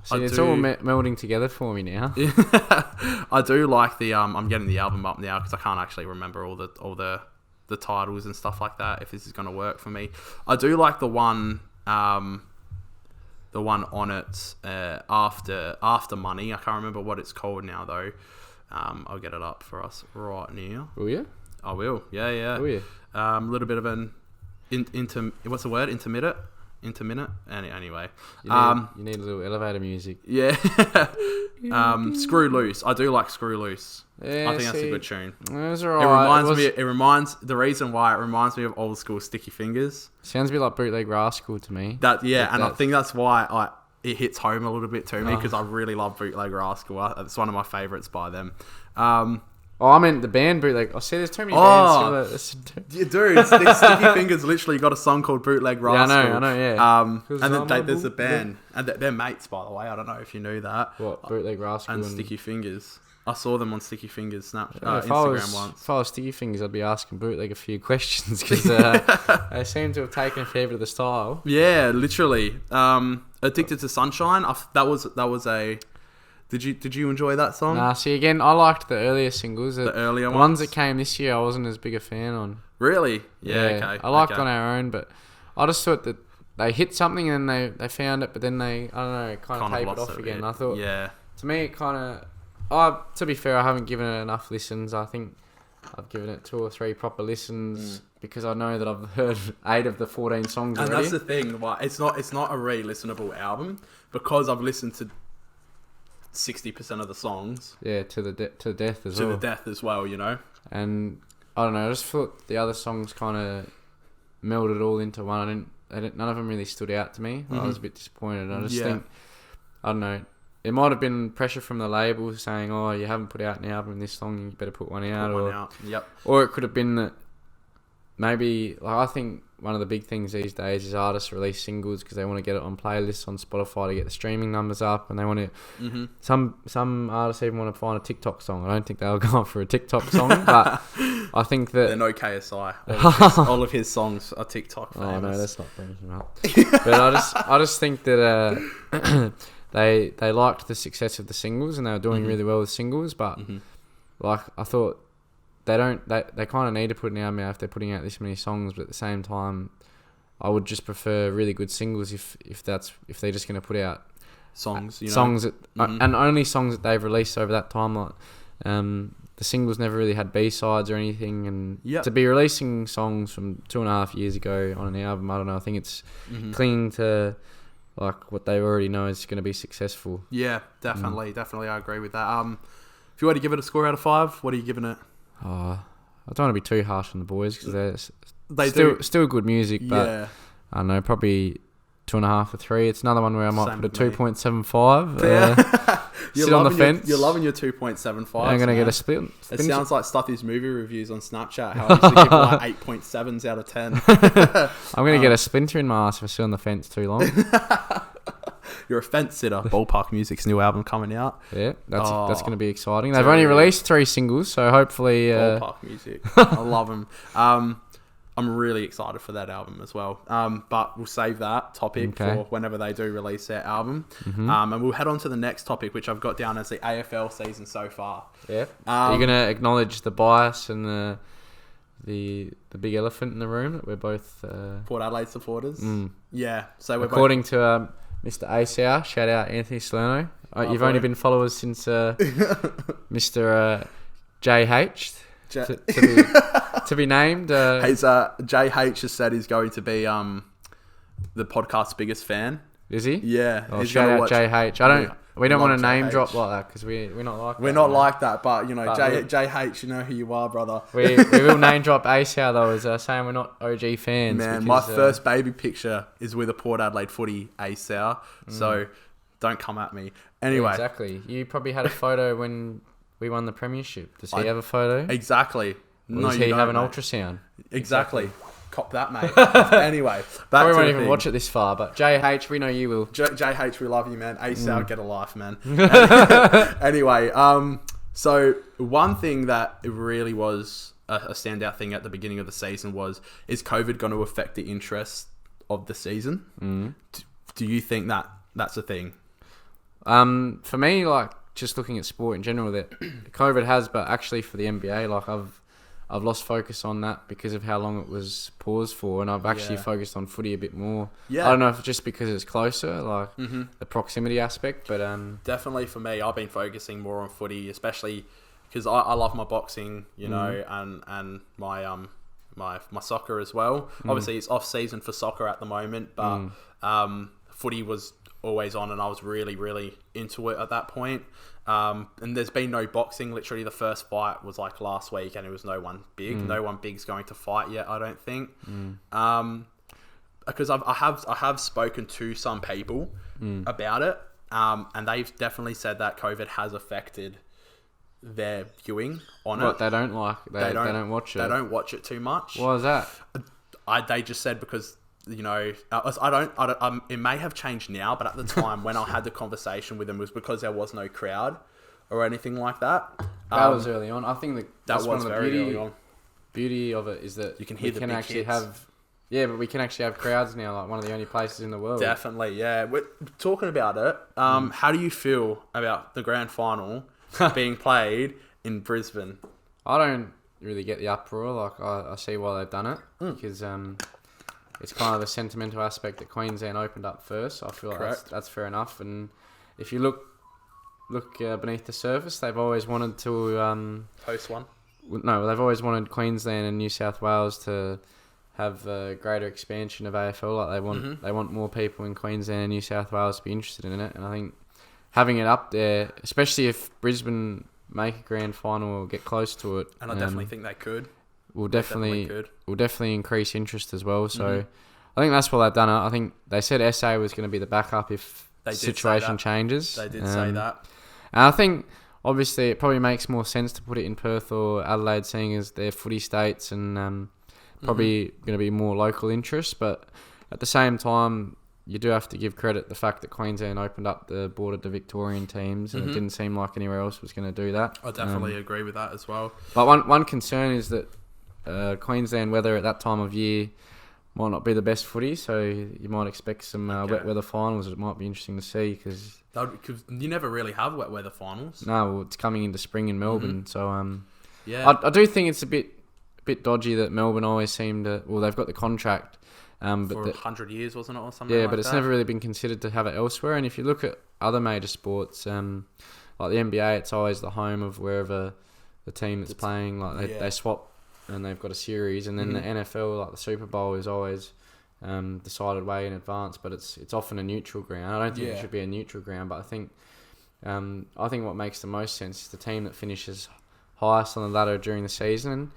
[SPEAKER 2] See, it's all melding together for me now.
[SPEAKER 1] I do like the I'm getting the album up now because I can't actually remember all the titles and stuff like that. If this is going to work for me, I do like the one on it after Money. I can't remember what it's called now though. I'll get it up for us right now.
[SPEAKER 2] Will you?
[SPEAKER 1] I will. Yeah.
[SPEAKER 2] Will you?
[SPEAKER 1] A little bit of an what's the word? Intermittent. Anyway,
[SPEAKER 2] you need a little elevator music.
[SPEAKER 1] Yeah. Screw Loose. I do like Screw Loose.
[SPEAKER 2] Yeah,
[SPEAKER 1] I think that's a good tune.
[SPEAKER 2] It alright.
[SPEAKER 1] The reason why it reminds me of old school Sticky Fingers.
[SPEAKER 2] Sounds a bit like Bootleg Rascal to me.
[SPEAKER 1] I think that's why it hits home a little bit to me because I really love Bootleg Rascal. It's one of my favourites by them.
[SPEAKER 2] I meant the band Bootleg. I see there's too many bands.
[SPEAKER 1] Dude, Sticky Fingers literally got a song called Bootleg Rascal.
[SPEAKER 2] Yeah, I know, yeah.
[SPEAKER 1] And then there's a band. And they're mates, by the way. I don't know if you knew that.
[SPEAKER 2] What, Bootleg Rascal
[SPEAKER 1] and Sticky Fingers. I saw them on Sticky Fingers Instagram once.
[SPEAKER 2] If I was Sticky Fingers, I'd be asking Bootleg a few questions because they seem to have taken a fair bit of the style.
[SPEAKER 1] Yeah, literally. Addicted to Sunshine. That was a... Did you enjoy that song?
[SPEAKER 2] Nah, see, again, I liked the earlier singles.
[SPEAKER 1] The earlier
[SPEAKER 2] ones that came this year, I wasn't as big a fan on.
[SPEAKER 1] Really? Yeah, okay.
[SPEAKER 2] I liked On Our Own, but I just thought that they hit something and they found it, but then they, I don't know, kind of tapered off again. I thought, to me, it kind of... to be fair, I haven't given it enough listens. I think I've given it 2 or 3 proper listens because I know that I've heard 8 of the 14 songs already.
[SPEAKER 1] And that's the thing, like, it's not a re-listenable album because I've listened to 60% of the songs.
[SPEAKER 2] Yeah, to the death as
[SPEAKER 1] To
[SPEAKER 2] well.
[SPEAKER 1] the death as well, you know?
[SPEAKER 2] And I don't know, I just thought the other songs kind of melded all into one. None of them really stood out to me. I was a bit disappointed. I just think, I don't know, it might have been pressure from the label saying, oh, you haven't put out an album, this song, you better put one out.
[SPEAKER 1] Yep.
[SPEAKER 2] Or it could have been that maybe, like, I think one of the big things these days is artists release singles because they want to get it on playlists on Spotify to get the streaming numbers up, and they want to. Some artists even want to find a TikTok song. I don't think they'll go for a TikTok song, but I think that
[SPEAKER 1] they're no KSI. All of his songs are TikTok famous.
[SPEAKER 2] Oh no, that's not bringing him up. But I just think that they liked the success of the singles and they were doing really well with singles, but like I thought. They kind of need to put an album out if they're putting out this many songs, but at the same time, I would just prefer really good singles if they're just going to put out
[SPEAKER 1] songs, you know?
[SPEAKER 2] Songs that and only songs that they've released over that time. Like the singles never really had B-sides or anything, and to be releasing songs from 2.5 years ago on an album, I don't know. I think it's clinging to like what they already know is going to be successful.
[SPEAKER 1] Yeah, definitely, I agree with that. If you were to give it a score out of 5, what are you giving it?
[SPEAKER 2] I don't want to be too harsh on the boys because they're still good music, but I don't know, probably 2.5 or 3. It's another one where I might put a 2.75. Sit on the fence.
[SPEAKER 1] You're loving your 2.75.
[SPEAKER 2] I'm going to get a split.
[SPEAKER 1] It sounds like Stuffy's movie reviews on Snapchat, how I used to give like 8.7s out of 10.
[SPEAKER 2] I'm going to get a splinter in my ass if I sit on the fence too long.
[SPEAKER 1] You're a fence sitter. Ballpark Music's new album coming out.
[SPEAKER 2] Yeah, that's going to be exciting. They've only released 3 singles, so hopefully...
[SPEAKER 1] Ballpark Music. I love them. I'm really excited for that album as well. But we'll save that topic for whenever they do release their album. And we'll head on to the next topic, which I've got down as the AFL season so far.
[SPEAKER 2] Yeah. Are you going to acknowledge the bias and the big elephant in the room that we're both...
[SPEAKER 1] Port Adelaide supporters? Yeah. So we're
[SPEAKER 2] according to Mr. Acer, shout out Anthony Salerno. You've only been followers since Mr. JH. To be named.
[SPEAKER 1] JH has said he's going to be the podcast's biggest fan.
[SPEAKER 2] Is he?
[SPEAKER 1] Yeah.
[SPEAKER 2] Oh, shout out JH. We don't want to name drop like that because we're not like that.
[SPEAKER 1] We're not like that, but you know, JH, you know who you are, brother.
[SPEAKER 2] We will name drop Acer though, as saying we're not OG fans.
[SPEAKER 1] Man,
[SPEAKER 2] because,
[SPEAKER 1] my first baby picture is with a Port Adelaide footy Acer, so don't come at me. Anyway.
[SPEAKER 2] Yeah, exactly. You probably had a photo when we won the premiership. Does he have a photo?
[SPEAKER 1] Exactly.
[SPEAKER 2] Or does he have an ultrasound?
[SPEAKER 1] Exactly. Cop that, mate. Anyway,
[SPEAKER 2] back to won't even watch it this far, but JH, we know you will.
[SPEAKER 1] JH, we love you, man. ASAP, get a life, man. Anyway, so one thing that really was a standout thing at the beginning of the season is COVID going to affect the interest of the season? Do you think that that's a thing?
[SPEAKER 2] For me, like just looking at sport in general, that COVID has, but actually for the NBA, like I've lost focus on that because of how long it was paused for, and I've actually focused on footy a bit more. Yeah. I don't know if it's just because it's closer, like the proximity aspect, but
[SPEAKER 1] definitely for me, I've been focusing more on footy, especially because I love my boxing, you know, and my my soccer as well. Obviously, it's off season for soccer at the moment, but footy was always on, and I was really, really into it at that point. And there's been no boxing. Literally, the first fight was like last week, and it was no one big. No one big's going to fight yet, I don't think. Because I have spoken to some people about it, and they've definitely said that COVID has affected their viewing on it.
[SPEAKER 2] What they don't like? They don't watch it.
[SPEAKER 1] They don't watch it too much.
[SPEAKER 2] Why is that?
[SPEAKER 1] They just said because. You know, it may have changed now, but at the time when I had the conversation with them was because there was no crowd or anything like that.
[SPEAKER 2] That was early on. I think that's
[SPEAKER 1] was
[SPEAKER 2] one of the
[SPEAKER 1] very early on.
[SPEAKER 2] Beauty of it is that
[SPEAKER 1] you can hear the big hits.
[SPEAKER 2] But we can actually have crowds now, like one of the only places in the world.
[SPEAKER 1] Definitely, yeah. We're talking about it. How do you feel about the grand final being played in Brisbane?
[SPEAKER 2] I don't really get the uproar. Like I see why they've done it because it's kind of the sentimental aspect that Queensland opened up first. So I feel like that's fair enough. And if you look beneath the surface, they've always wanted to
[SPEAKER 1] host one.
[SPEAKER 2] No, they've always wanted Queensland and New South Wales to have a greater expansion of AFL. Like they want more people in Queensland and New South Wales to be interested in it. And I think having it up there, especially if Brisbane make a grand final or get close to it.
[SPEAKER 1] And I definitely think they could.
[SPEAKER 2] Will definitely increase interest as well. So I think that's what they've done. I think they said SA was going to be the backup if the situation changes.
[SPEAKER 1] They did say that.
[SPEAKER 2] And I think obviously it probably makes more sense to put it in Perth or Adelaide, seeing as they're footy states and probably going to be more local interest. But at the same time, you do have to give credit the fact that Queensland opened up the border to Victorian teams, and it didn't seem like anywhere else was going to do that.
[SPEAKER 1] I definitely agree with that as well.
[SPEAKER 2] But one concern is that Queensland weather at that time of year might not be the best footy, so you might expect some wet weather finals. It might be interesting to see because
[SPEAKER 1] you never really have wet weather finals.
[SPEAKER 2] No, well, it's coming into spring in Melbourne, so I do think it's a bit dodgy that Melbourne always seem to. Well, they've got the contract. But
[SPEAKER 1] for 100 years, wasn't it, or something?
[SPEAKER 2] Yeah, but it's never really been considered to have it elsewhere. And if you look at other major sports, like the NBA, it's always the home of wherever the team that's playing. Like they swap and they've got a series. And then the NFL, like the Super Bowl, is always decided way in advance. But it's often a neutral ground. I don't think it should be a neutral ground, but I think what makes the most sense is the team that finishes highest on the ladder during the season.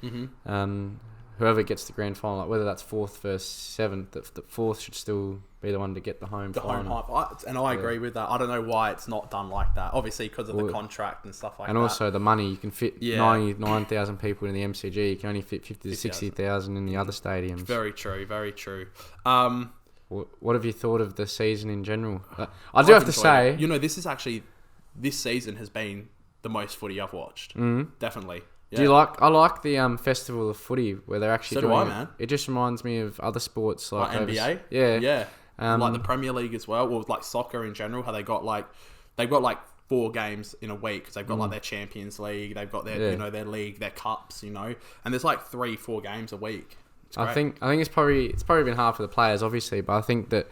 [SPEAKER 2] Whoever gets the grand final, like whether that's 4th versus 7th, the 4th should still be the one to get the home final.
[SPEAKER 1] And I agree with that. I don't know why it's not done like that. Obviously, because of the contract and stuff like that.
[SPEAKER 2] And also the money. You can fit 99,000 people in the MCG. You can only fit 50 to 60,000 in the other stadiums.
[SPEAKER 1] Very true, very true.
[SPEAKER 2] What have you thought of the season in general? I do have to say...
[SPEAKER 1] This season has been the most footy I've watched. Definitely. Yeah.
[SPEAKER 2] I like the festival of footy where they're actually doing it.
[SPEAKER 1] Man.
[SPEAKER 2] It just reminds me of other sports like
[SPEAKER 1] NBA.
[SPEAKER 2] Yeah.
[SPEAKER 1] Like the Premier League as well, or like soccer in general. How they've got like 4 games in a week because they've got like their Champions League, they've got their their league, their cups, and there's like 3-4 games a week.
[SPEAKER 2] I think it's probably been hard for the players, obviously, but I think that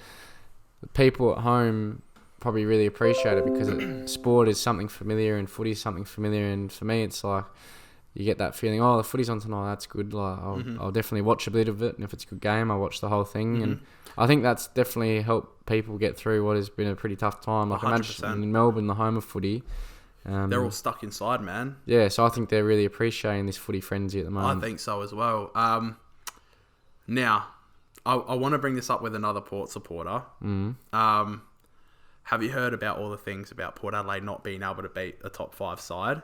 [SPEAKER 2] the people at home probably really appreciate it because sport is something familiar and footy is something familiar, and for me it's like. You get that feeling, the footy's on tonight, that's good. Like, I'll definitely watch a bit of it, and if it's a good game, I'll watch the whole thing. And I think that's definitely helped people get through what has been a pretty tough time. Like, 100%. Imagine in Melbourne, the home of footy.
[SPEAKER 1] They're all stuck inside, man.
[SPEAKER 2] Yeah, so I think they're really appreciating this footy frenzy at the moment.
[SPEAKER 1] I think so as well. Now, I want to bring this up with another Port supporter. Have you heard about all the things about Port Adelaide not being able to beat a top 5 side?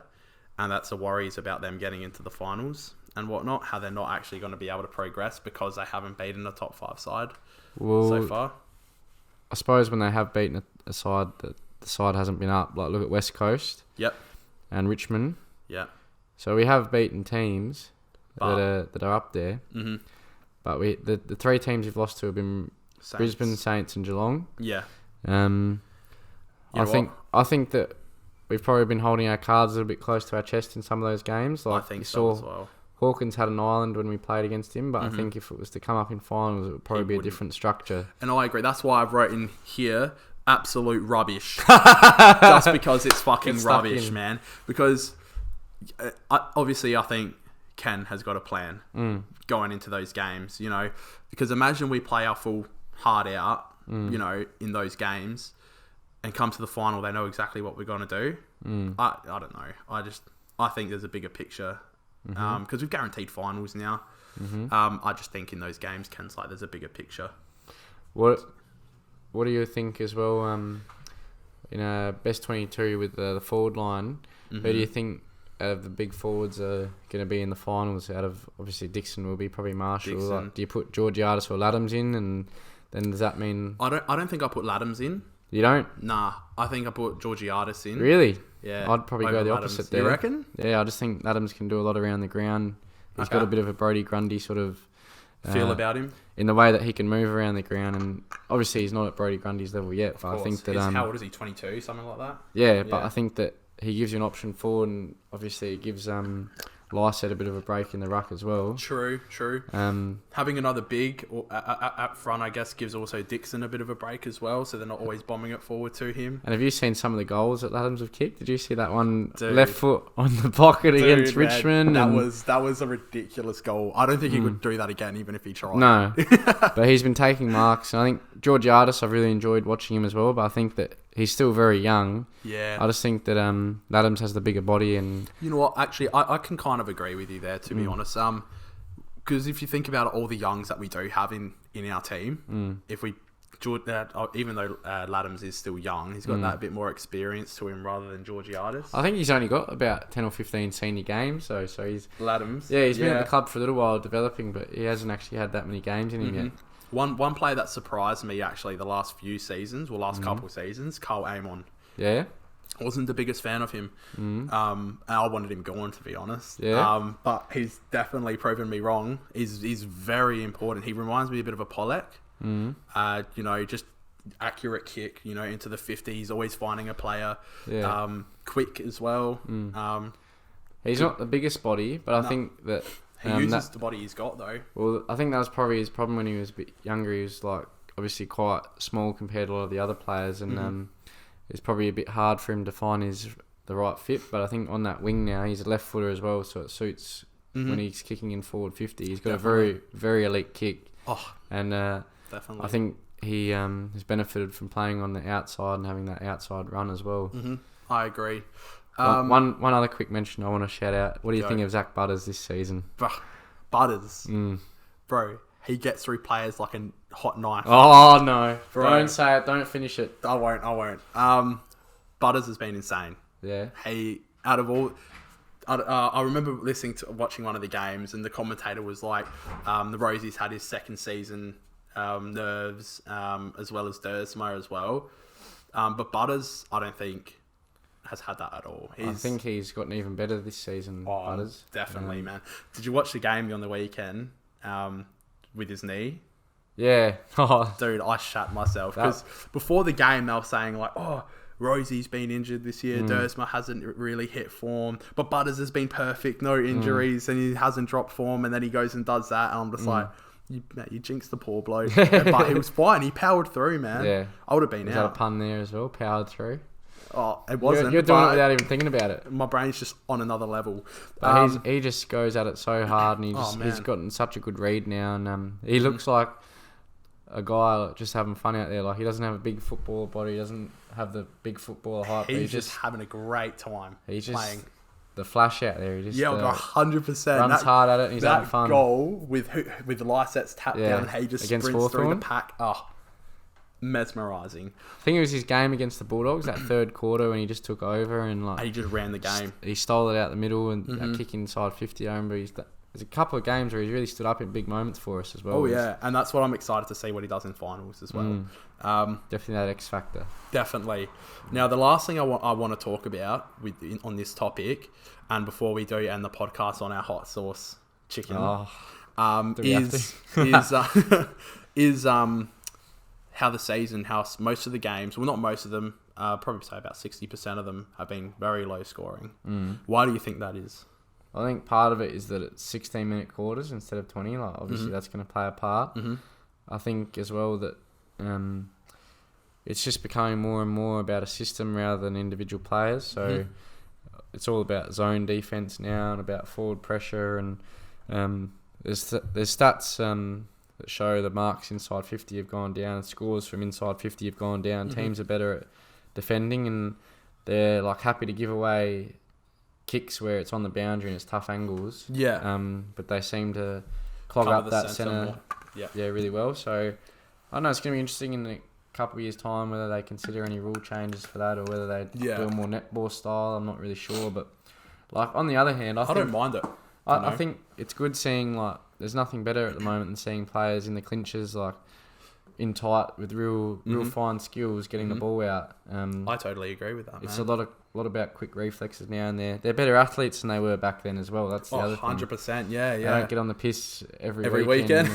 [SPEAKER 1] And that's the worries about them getting into the finals and whatnot, how they're not actually going to be able to progress because they haven't beaten a top 5 side so far.
[SPEAKER 2] I suppose when they have beaten a side, the side hasn't been up. Like, look at West Coast.
[SPEAKER 1] Yep.
[SPEAKER 2] And Richmond.
[SPEAKER 1] Yeah.
[SPEAKER 2] So we have beaten teams that are up there. But the 3 teams we've lost to have been Saints. Brisbane, Saints and Geelong.
[SPEAKER 1] Yeah.
[SPEAKER 2] I think that we've probably been holding our cards a little bit close to our chest in some of those games. Like,
[SPEAKER 1] I think so as well.
[SPEAKER 2] Hawkins had an island when we played against him, but I think if it was to come up in finals, it would probably be a different structure.
[SPEAKER 1] And I agree. That's why I've written here, absolute rubbish. Just because it's fucking rubbish, man. Because obviously I think Ken has got a plan going into those games, Because imagine we play our full heart out, in those games. And come to the final, they know exactly what we're going to do. I don't know. I think there's a bigger picture because we've guaranteed finals now. I just think in those games, Ken's like there's a bigger picture.
[SPEAKER 2] What do you think as well? In a best 22 with the forward line, who do you think out of the big forwards are going to be in the finals? Out of obviously Dixon will be probably Marshall. Like, do you put Georgiades or Laddams in, and then does that mean?
[SPEAKER 1] I don't think I put Laddams in.
[SPEAKER 2] You don't?
[SPEAKER 1] Nah, I think I put Georgiades in.
[SPEAKER 2] Really?
[SPEAKER 1] Yeah.
[SPEAKER 2] I'd probably go the opposite there.
[SPEAKER 1] You reckon?
[SPEAKER 2] Yeah, I just think Adams can do a lot around the ground. He's got a bit of a Brodie Grundy sort of...
[SPEAKER 1] feel about him?
[SPEAKER 2] In the way that he can move around the ground. And obviously he's not at Brodie Grundy's level yet, but I think that...
[SPEAKER 1] how old is he? 22? Something like that?
[SPEAKER 2] Yeah, but I think that he gives you an option forward, and obviously it gives Lysett a bit of a break in the ruck as well.
[SPEAKER 1] True. Having another big up front, I guess, gives also Dixon a bit of a break as well, so they're not always bombing it forward to him.
[SPEAKER 2] And have you seen some of the goals that Laddams have kicked? Did you see that one left foot on the pocket against Richmond?
[SPEAKER 1] That was a ridiculous goal. I don't think he would do that again, even if he tried.
[SPEAKER 2] No, but he's been taking marks. And I think Georgiades, I've really enjoyed watching him as well, but I think that he's still very young.
[SPEAKER 1] Yeah.
[SPEAKER 2] I just think that Adams has the bigger body and...
[SPEAKER 1] You know what? Actually, I can kind of agree with you there, to be honest. Because if you think about all the youngs that we do have in our team, if we... even though Laddams is still young, he's got that bit more experience to him rather than Georgiades.
[SPEAKER 2] I think he's only got about 10 or 15 senior games, so he's...
[SPEAKER 1] Laddams.
[SPEAKER 2] Yeah, he's been at the club for a little while developing, but he hasn't actually had that many games in him yet.
[SPEAKER 1] One player that surprised me, actually, the last few seasons, or last couple of seasons, Carl Amon.
[SPEAKER 2] Yeah?
[SPEAKER 1] I wasn't the biggest fan of him. I wanted him gone, to be honest.
[SPEAKER 2] Yeah.
[SPEAKER 1] But he's definitely proven me wrong. He's very important. He reminds me a bit of a Pollack. Just accurate kick, into the 50s, always finding a player.
[SPEAKER 2] Yeah.
[SPEAKER 1] Quick as well.
[SPEAKER 2] He's not the biggest body, but I think that...
[SPEAKER 1] He uses the body he's got, though.
[SPEAKER 2] Well, I think that was probably his problem when he was a bit younger. He was, obviously quite small compared to a lot of the other players, and it's probably a bit hard for him to find the right fit. But I think on that wing now, he's a left footer as well, so it suits when he's kicking in forward 50. He's got a very, very elite kick. And
[SPEAKER 1] definitely.
[SPEAKER 2] I think he has benefited from playing on the outside and having that outside run as well.
[SPEAKER 1] I agree.
[SPEAKER 2] One other quick mention I want to shout out. What do you think of Zach Butters this season?
[SPEAKER 1] Butters. Bro, he gets through players like a hot knife.
[SPEAKER 2] Oh, no.
[SPEAKER 1] Bro.
[SPEAKER 2] Don't say it. Don't finish it.
[SPEAKER 1] I won't. Butters has been insane.
[SPEAKER 2] Yeah.
[SPEAKER 1] Out of all... I remember watching one of the games, and the commentator was like, the Rosies had his second season nerves, as well as Dersma as well. But Butters, I don't think has had that at all.
[SPEAKER 2] I think he's gotten even better this season, Butters.
[SPEAKER 1] Definitely, man. Did you watch the game on the weekend with his knee?
[SPEAKER 2] Yeah.
[SPEAKER 1] Dude, I shat myself. Because before the game, they were saying like, Rosie's been injured this year. Dersma hasn't really hit form. But Butters has been perfect. No injuries. And he hasn't dropped form. And then he goes and does that. And I'm just like... You jinxed the poor bloke. But he was fine. He powered through, man.
[SPEAKER 2] Yeah.
[SPEAKER 1] I would have been
[SPEAKER 2] out. Was that a pun there as well? Powered through?
[SPEAKER 1] Oh, it wasn't.
[SPEAKER 2] You're doing it without even thinking about it.
[SPEAKER 1] My brain's just on another level.
[SPEAKER 2] But he just goes at it so hard, and he's gotten such a good read now. And he looks like a guy just having fun out there. Like, he doesn't have a big footballer body. He doesn't have the big footballer hype.
[SPEAKER 1] He's just having a great time.
[SPEAKER 2] He's just
[SPEAKER 1] playing.
[SPEAKER 2] The flash out there. He just
[SPEAKER 1] 100%.
[SPEAKER 2] Runs hard at it. And he's having fun.
[SPEAKER 1] That goal with Lysets tapped down, and he just
[SPEAKER 2] against
[SPEAKER 1] sprints
[SPEAKER 2] Hawthorn
[SPEAKER 1] through the pack. Mesmerising.
[SPEAKER 2] I think it was his game against the Bulldogs, that third quarter when he just took over and
[SPEAKER 1] he just ran the game.
[SPEAKER 2] He stole it out the middle and that kick inside 50. I remember there's a couple of games where he's really stood up in big moments for us as well.
[SPEAKER 1] Oh yeah, and that's what I'm excited to see what he does in finals as well.
[SPEAKER 2] Definitely that X factor.
[SPEAKER 1] Definitely. Now the last thing I want to talk about on this topic, and before we do end the podcast on our hot sauce chicken, is how the season, how most of the games, well, not most of them, probably say about 60% of them have been very low scoring. Why do you think that is?
[SPEAKER 2] I think part of it is that it's 16-minute quarters instead of 20. Like, obviously, that's going to play a part. I think as well that it's just becoming more and more about a system rather than individual players. So it's all about zone defense now and about forward pressure. And there's stats that show the marks inside 50 have gone down and scores from inside 50 have gone down. Teams are better at defending, and they're like happy to give away kicks where it's on the boundary and it's tough angles. But they seem to clog up that centre really well. So I don't know, it's going to be interesting in a couple of years' time whether they consider any rule changes for that or whether they do a more netball style. I'm not really sure. But like on the other hand, I
[SPEAKER 1] don't mind it.
[SPEAKER 2] I think it's good seeing, like, there's nothing better at the moment than seeing players in the clinches, like, in tight with real fine skills getting the ball out.
[SPEAKER 1] I totally agree with that,
[SPEAKER 2] It's a lot about quick reflexes now, and they're better athletes than they were back then as well. That's the other thing.
[SPEAKER 1] 100%, yeah.
[SPEAKER 2] They don't get on the piss every
[SPEAKER 1] weekend.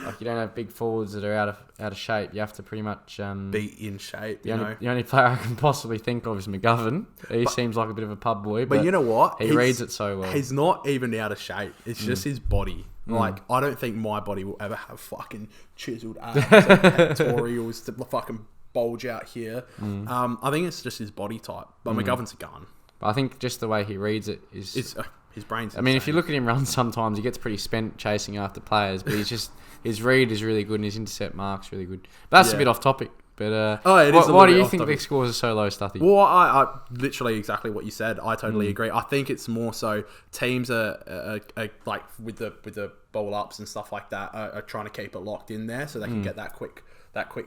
[SPEAKER 2] Like, you don't have big forwards that are out of shape. You have to pretty much
[SPEAKER 1] be in shape.
[SPEAKER 2] The only player I can possibly think of is McGovern. He seems like a bit of a pub boy, but
[SPEAKER 1] you know what?
[SPEAKER 2] He reads it so well.
[SPEAKER 1] He's not even out of shape. It's just his body. Like, I don't think my body will ever have fucking chiseled abs and pectorials to fucking bulge out here. I think it's just his body type. But McGovern's a gun.
[SPEAKER 2] But I think just the way he reads it is...
[SPEAKER 1] his brain's insane.
[SPEAKER 2] I mean, if you look at him run sometimes, he gets pretty spent chasing after players, but he's just... His read is really good and his intercept mark's really good. But that's a bit off topic. But
[SPEAKER 1] it is
[SPEAKER 2] why do you think the scores are so low, Stuthy?
[SPEAKER 1] Well, I literally exactly what you said. I totally agree. I think it's more so teams are like with the ball ups and stuff like that are trying to keep it locked in there so they can get that quick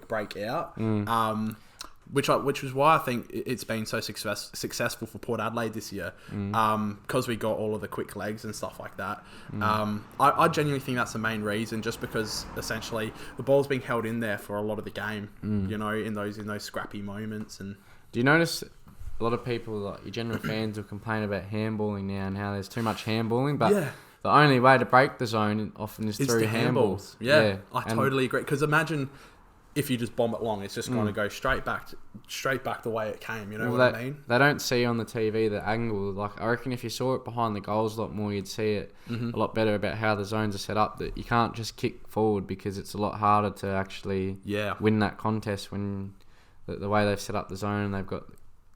[SPEAKER 1] break out. Which was why I think it's been so successful for Port Adelaide this year, because we got all of the quick legs and stuff like that. I genuinely think that's the main reason, just because essentially the ball's being held in there for a lot of the game, you know, in those scrappy moments. And
[SPEAKER 2] do you notice a lot of people, like your general fans, will complain about handballing now and how there's too much handballing, but the only way to break the zone often is through handballs.
[SPEAKER 1] Yeah, I totally agree. Because imagine if you just bomb it long, it's just going to go straight back the way it came. You know what I mean?
[SPEAKER 2] They don't see on the TV the angle. Like, I reckon if you saw it behind the goals a lot more, you'd see it a lot better about how the zones are set up. That you can't just kick forward, because it's a lot harder to actually win that contest when the way they've set up the zone, and they've got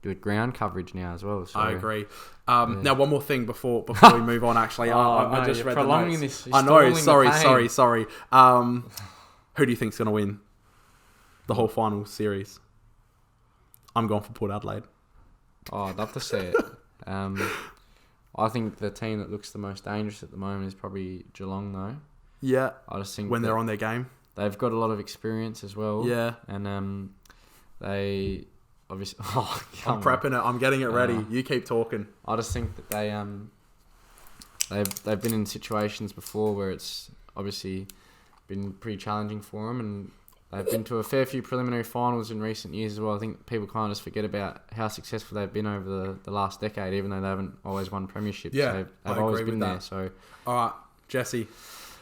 [SPEAKER 2] good ground coverage now as well. So,
[SPEAKER 1] I agree. Now, one more thing before we move on. Actually, I just read the notes. I know. Sorry. Who do you think's going to win the whole final series? I'm going for Port Adelaide.
[SPEAKER 2] Oh, I'd love to see it. I think the team that looks the most dangerous at the moment is probably Geelong, though.
[SPEAKER 1] Yeah.
[SPEAKER 2] I just think
[SPEAKER 1] when they're on their game,
[SPEAKER 2] they've got a lot of experience as well.
[SPEAKER 1] Yeah.
[SPEAKER 2] And they obviously.
[SPEAKER 1] I'm prepping it. I'm getting it ready. You keep talking.
[SPEAKER 2] I just think that they've been in situations before where it's obviously been pretty challenging for them, and they've been to a fair few preliminary finals in recent years as well. I think people kind of just forget about how successful they've been over the last decade, even though they haven't always won premierships.
[SPEAKER 1] Yeah,
[SPEAKER 2] they've always been there. So,
[SPEAKER 1] all right, Jesse,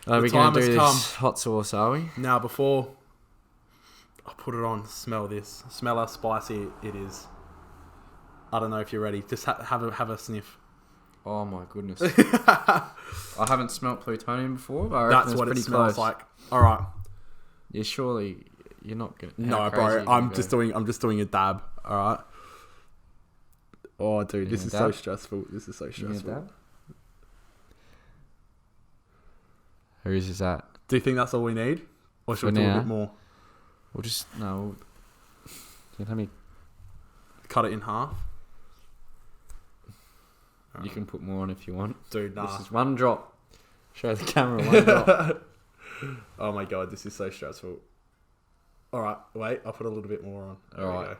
[SPEAKER 2] are we going to do this hot sauce, are we?
[SPEAKER 1] Now, before I put it on, smell this. Smell how spicy it is. I don't know if you're ready. Just have a sniff.
[SPEAKER 2] Oh my goodness. I haven't smelt plutonium before, but I reckon
[SPEAKER 1] that's what
[SPEAKER 2] pretty
[SPEAKER 1] it smells
[SPEAKER 2] close.
[SPEAKER 1] like. All right.
[SPEAKER 2] Yeah, surely you're not gonna.
[SPEAKER 1] No, bro. I'm just doing a dab. All right. Oh, dude, this is so stressful. This is so stressful.
[SPEAKER 2] Whose is that?
[SPEAKER 1] Do you think that's all we need, or should we do a bit more?
[SPEAKER 2] We'll just let me
[SPEAKER 1] cut it in half.
[SPEAKER 2] You can put more on if you want.
[SPEAKER 1] Dude, nah.
[SPEAKER 2] This is one drop. Show the camera one drop.
[SPEAKER 1] Oh my god, this is so stressful. Alright, wait, I'll put a little bit more on.
[SPEAKER 2] Alright.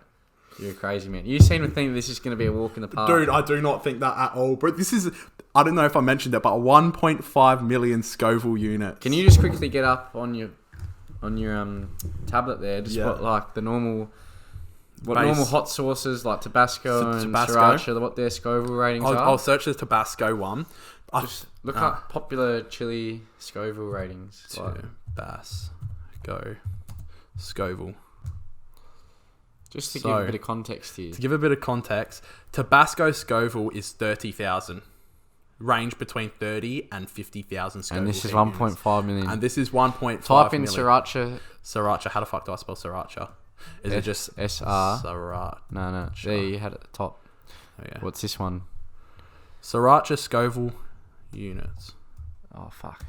[SPEAKER 2] You're crazy, man. You seem to think this is going to be a walk in the park.
[SPEAKER 1] Dude, I do not think that at all. But this is, I don't know if I mentioned it, but 1.5 million Scoville units.
[SPEAKER 2] Can you just quickly get up on your tablet there? Just what, like, the normal... normal hot sauces like Tabasco and Sriracha, what their Scoville ratings are?
[SPEAKER 1] I'll search the Tabasco one.
[SPEAKER 2] Just look up popular chili Scoville ratings.
[SPEAKER 1] Tabasco Scoville.
[SPEAKER 2] Just to give a bit of context here.
[SPEAKER 1] To give a bit of context, Tabasco Scoville is 30,000. Range between 30 and 50,000 Scoville.
[SPEAKER 2] And this is 1.5 million.
[SPEAKER 1] And this is 1.5
[SPEAKER 2] Type in
[SPEAKER 1] million.
[SPEAKER 2] Sriracha.
[SPEAKER 1] Sriracha. How the fuck do I spell Sriracha? Is it just
[SPEAKER 2] SR?
[SPEAKER 1] Sriracha.
[SPEAKER 2] No. There you had it at the top.
[SPEAKER 1] Oh, yeah.
[SPEAKER 2] What's this one?
[SPEAKER 1] Sriracha Scoville units.
[SPEAKER 2] Oh, fuck.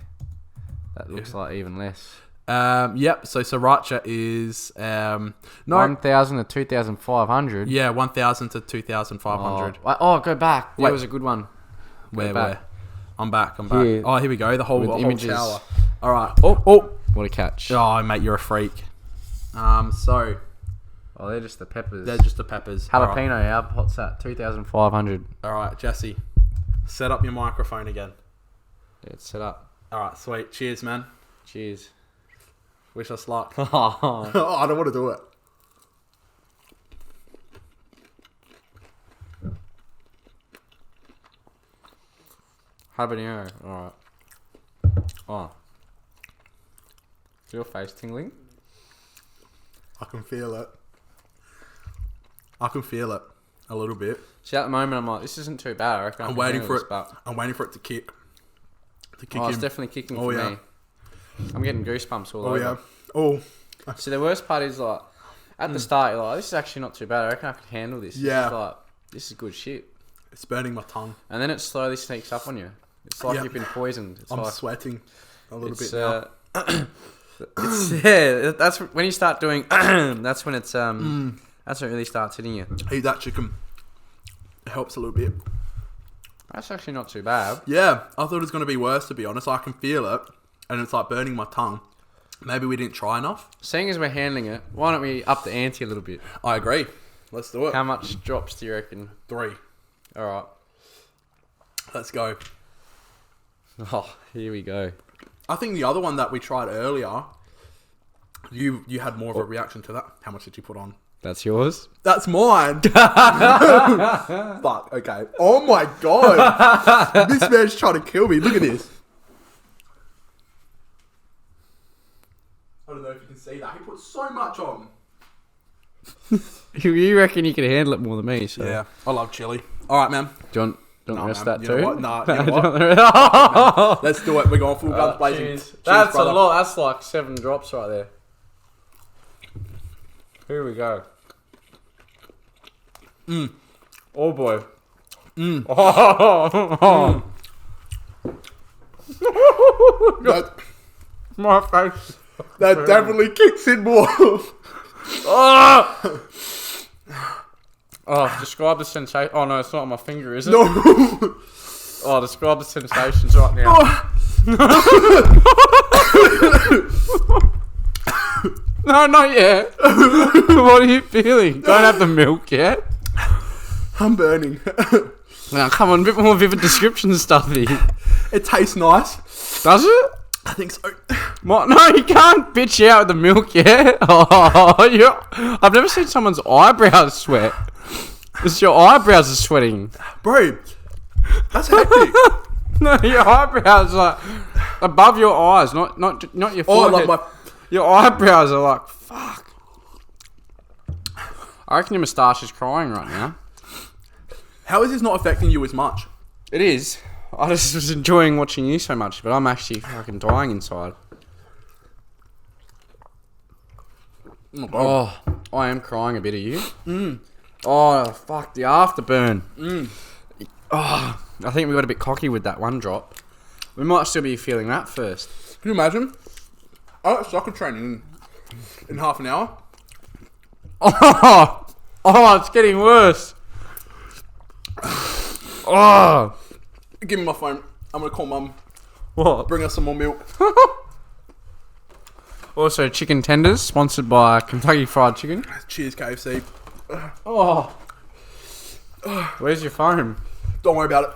[SPEAKER 2] That looks like even less.
[SPEAKER 1] Yep. So Sriracha is
[SPEAKER 2] 1,000 to 2,500.
[SPEAKER 1] Yeah, 1,000 to 2,500.
[SPEAKER 2] Go back. There was a good one.
[SPEAKER 1] Where? I'm back.
[SPEAKER 2] Here.
[SPEAKER 1] Oh, here we go. The whole
[SPEAKER 2] images.
[SPEAKER 1] tower. All right. Oh!
[SPEAKER 2] What a catch!
[SPEAKER 1] Oh, mate, you're a freak. So.
[SPEAKER 2] Oh, they're just the peppers.
[SPEAKER 1] They're just the peppers.
[SPEAKER 2] Jalapeno. Right. How hot's that? 2,500.
[SPEAKER 1] All right, Jesse. Set up your microphone again.
[SPEAKER 2] Yeah, it's set up.
[SPEAKER 1] All right, sweet. Cheers, man.
[SPEAKER 2] Cheers.
[SPEAKER 1] Wish us luck. I don't want to do it.
[SPEAKER 2] Habanero. All right. Oh. Is your face tingling?
[SPEAKER 1] I can feel it. A little bit.
[SPEAKER 2] See, at the moment, I'm like, this isn't too bad. I reckon
[SPEAKER 1] I'm waiting for it. I'm waiting for it to kick.
[SPEAKER 2] It's definitely kicking for me. I'm getting goosebumps all over.
[SPEAKER 1] Yeah. Oh.
[SPEAKER 2] See, the worst part is like at the start, you're like, this is actually not too bad. I reckon I could handle this.
[SPEAKER 1] Yeah.
[SPEAKER 2] This is good shit.
[SPEAKER 1] It's burning my tongue.
[SPEAKER 2] And then it slowly sneaks up on you. It's like you've been poisoned.
[SPEAKER 1] I'm sweating a little bit now.
[SPEAKER 2] Yeah, that's when you start doing. That's when it's That's when it really starts hitting you.
[SPEAKER 1] Eat that chicken. It helps a little bit.
[SPEAKER 2] That's actually not too bad.
[SPEAKER 1] Yeah, I thought it was going to be worse, to be honest. I can feel it, and it's like burning my tongue. Maybe we didn't try enough.
[SPEAKER 2] Seeing as we're handling it, why don't we up the ante a little bit?
[SPEAKER 1] I agree. Let's do it.
[SPEAKER 2] How much drops do you reckon?
[SPEAKER 1] 3.
[SPEAKER 2] All right.
[SPEAKER 1] Let's go.
[SPEAKER 2] Oh, here we go.
[SPEAKER 1] I think the other one that we tried earlier, you had more of a reaction to that. How much did you put on?
[SPEAKER 2] That's yours?
[SPEAKER 1] That's mine. Fuck, okay. Oh my god. This man's trying to kill me. Look at this. I don't know if you can see that. He put so much on.
[SPEAKER 2] You reckon you could handle it more than me, so...
[SPEAKER 1] Yeah, I love chili. Alright, man.
[SPEAKER 2] Do you want the rest of that
[SPEAKER 1] You know
[SPEAKER 2] too?
[SPEAKER 1] what? Nah, you know what? Let's do it. We're going full guns blazing.
[SPEAKER 2] Cheers.
[SPEAKER 1] Cheers,
[SPEAKER 2] That's
[SPEAKER 1] brother.
[SPEAKER 2] a lot. That's like 7 drops right there. Here we go. Oh boy.
[SPEAKER 1] That,
[SPEAKER 2] My face.
[SPEAKER 1] that definitely kicks in more.
[SPEAKER 2] Oh, describe the sensation. Oh no, it's not on my finger, is it?
[SPEAKER 1] No.
[SPEAKER 2] Oh, describe the sensations right now. No, not yet. What are you feeling? Don't have the milk yet.
[SPEAKER 1] I'm burning.
[SPEAKER 2] Now, come on, a bit more vivid description stuffy.
[SPEAKER 1] It tastes nice.
[SPEAKER 2] Does it?
[SPEAKER 1] I think so.
[SPEAKER 2] What? No, you can't bitch out with the milk yet. Oh, I've never seen someone's eyebrows sweat. It's your eyebrows are sweating.
[SPEAKER 1] Bro, that's hectic.
[SPEAKER 2] No, your eyebrows are above your eyes, not your forehead.
[SPEAKER 1] Like
[SPEAKER 2] Your eyebrows are like, fuck. I reckon your moustache is crying right now.
[SPEAKER 1] How is this not affecting you as much?
[SPEAKER 2] It is. I just was enjoying watching you so much, but I'm actually fucking dying inside. Oh, I am crying a bit. Are you? Oh, fuck, the afterburn. Oh, I think we got a bit cocky with that one drop. We might still be feeling that first.
[SPEAKER 1] Can you imagine? I got soccer training in half an hour.
[SPEAKER 2] Oh, it's getting worse. Oh.
[SPEAKER 1] Give me my phone. I'm going to call mum.
[SPEAKER 2] What?
[SPEAKER 1] Bring us some more milk.
[SPEAKER 2] Also, chicken tenders, sponsored by Kentucky Fried Chicken.
[SPEAKER 1] Cheers, KFC.
[SPEAKER 2] Oh. Where's your phone?
[SPEAKER 1] Don't worry about it.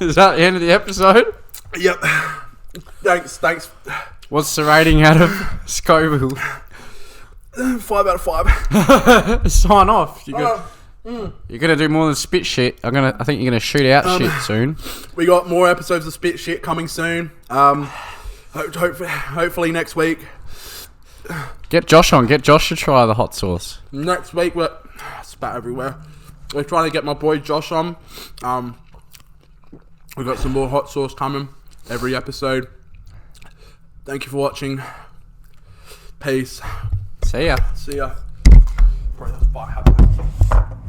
[SPEAKER 2] Is that the end of the episode?
[SPEAKER 1] Yep. Thanks.
[SPEAKER 2] What's the rating out of Scoville?
[SPEAKER 1] 5 out of 5.
[SPEAKER 2] Sign off. You're gonna do more than spit shit. I think you're gonna shoot out shit soon.
[SPEAKER 1] We got more episodes of Spit Shit coming soon. Hopefully next week.
[SPEAKER 2] Get Josh on. Get Josh to try the hot sauce.
[SPEAKER 1] Next week we're spat everywhere. We're trying to get my boy Josh on. We've got some more hot sauce coming every episode. Thank you for watching. Peace.
[SPEAKER 2] See ya.
[SPEAKER 1] See ya. Bro, that's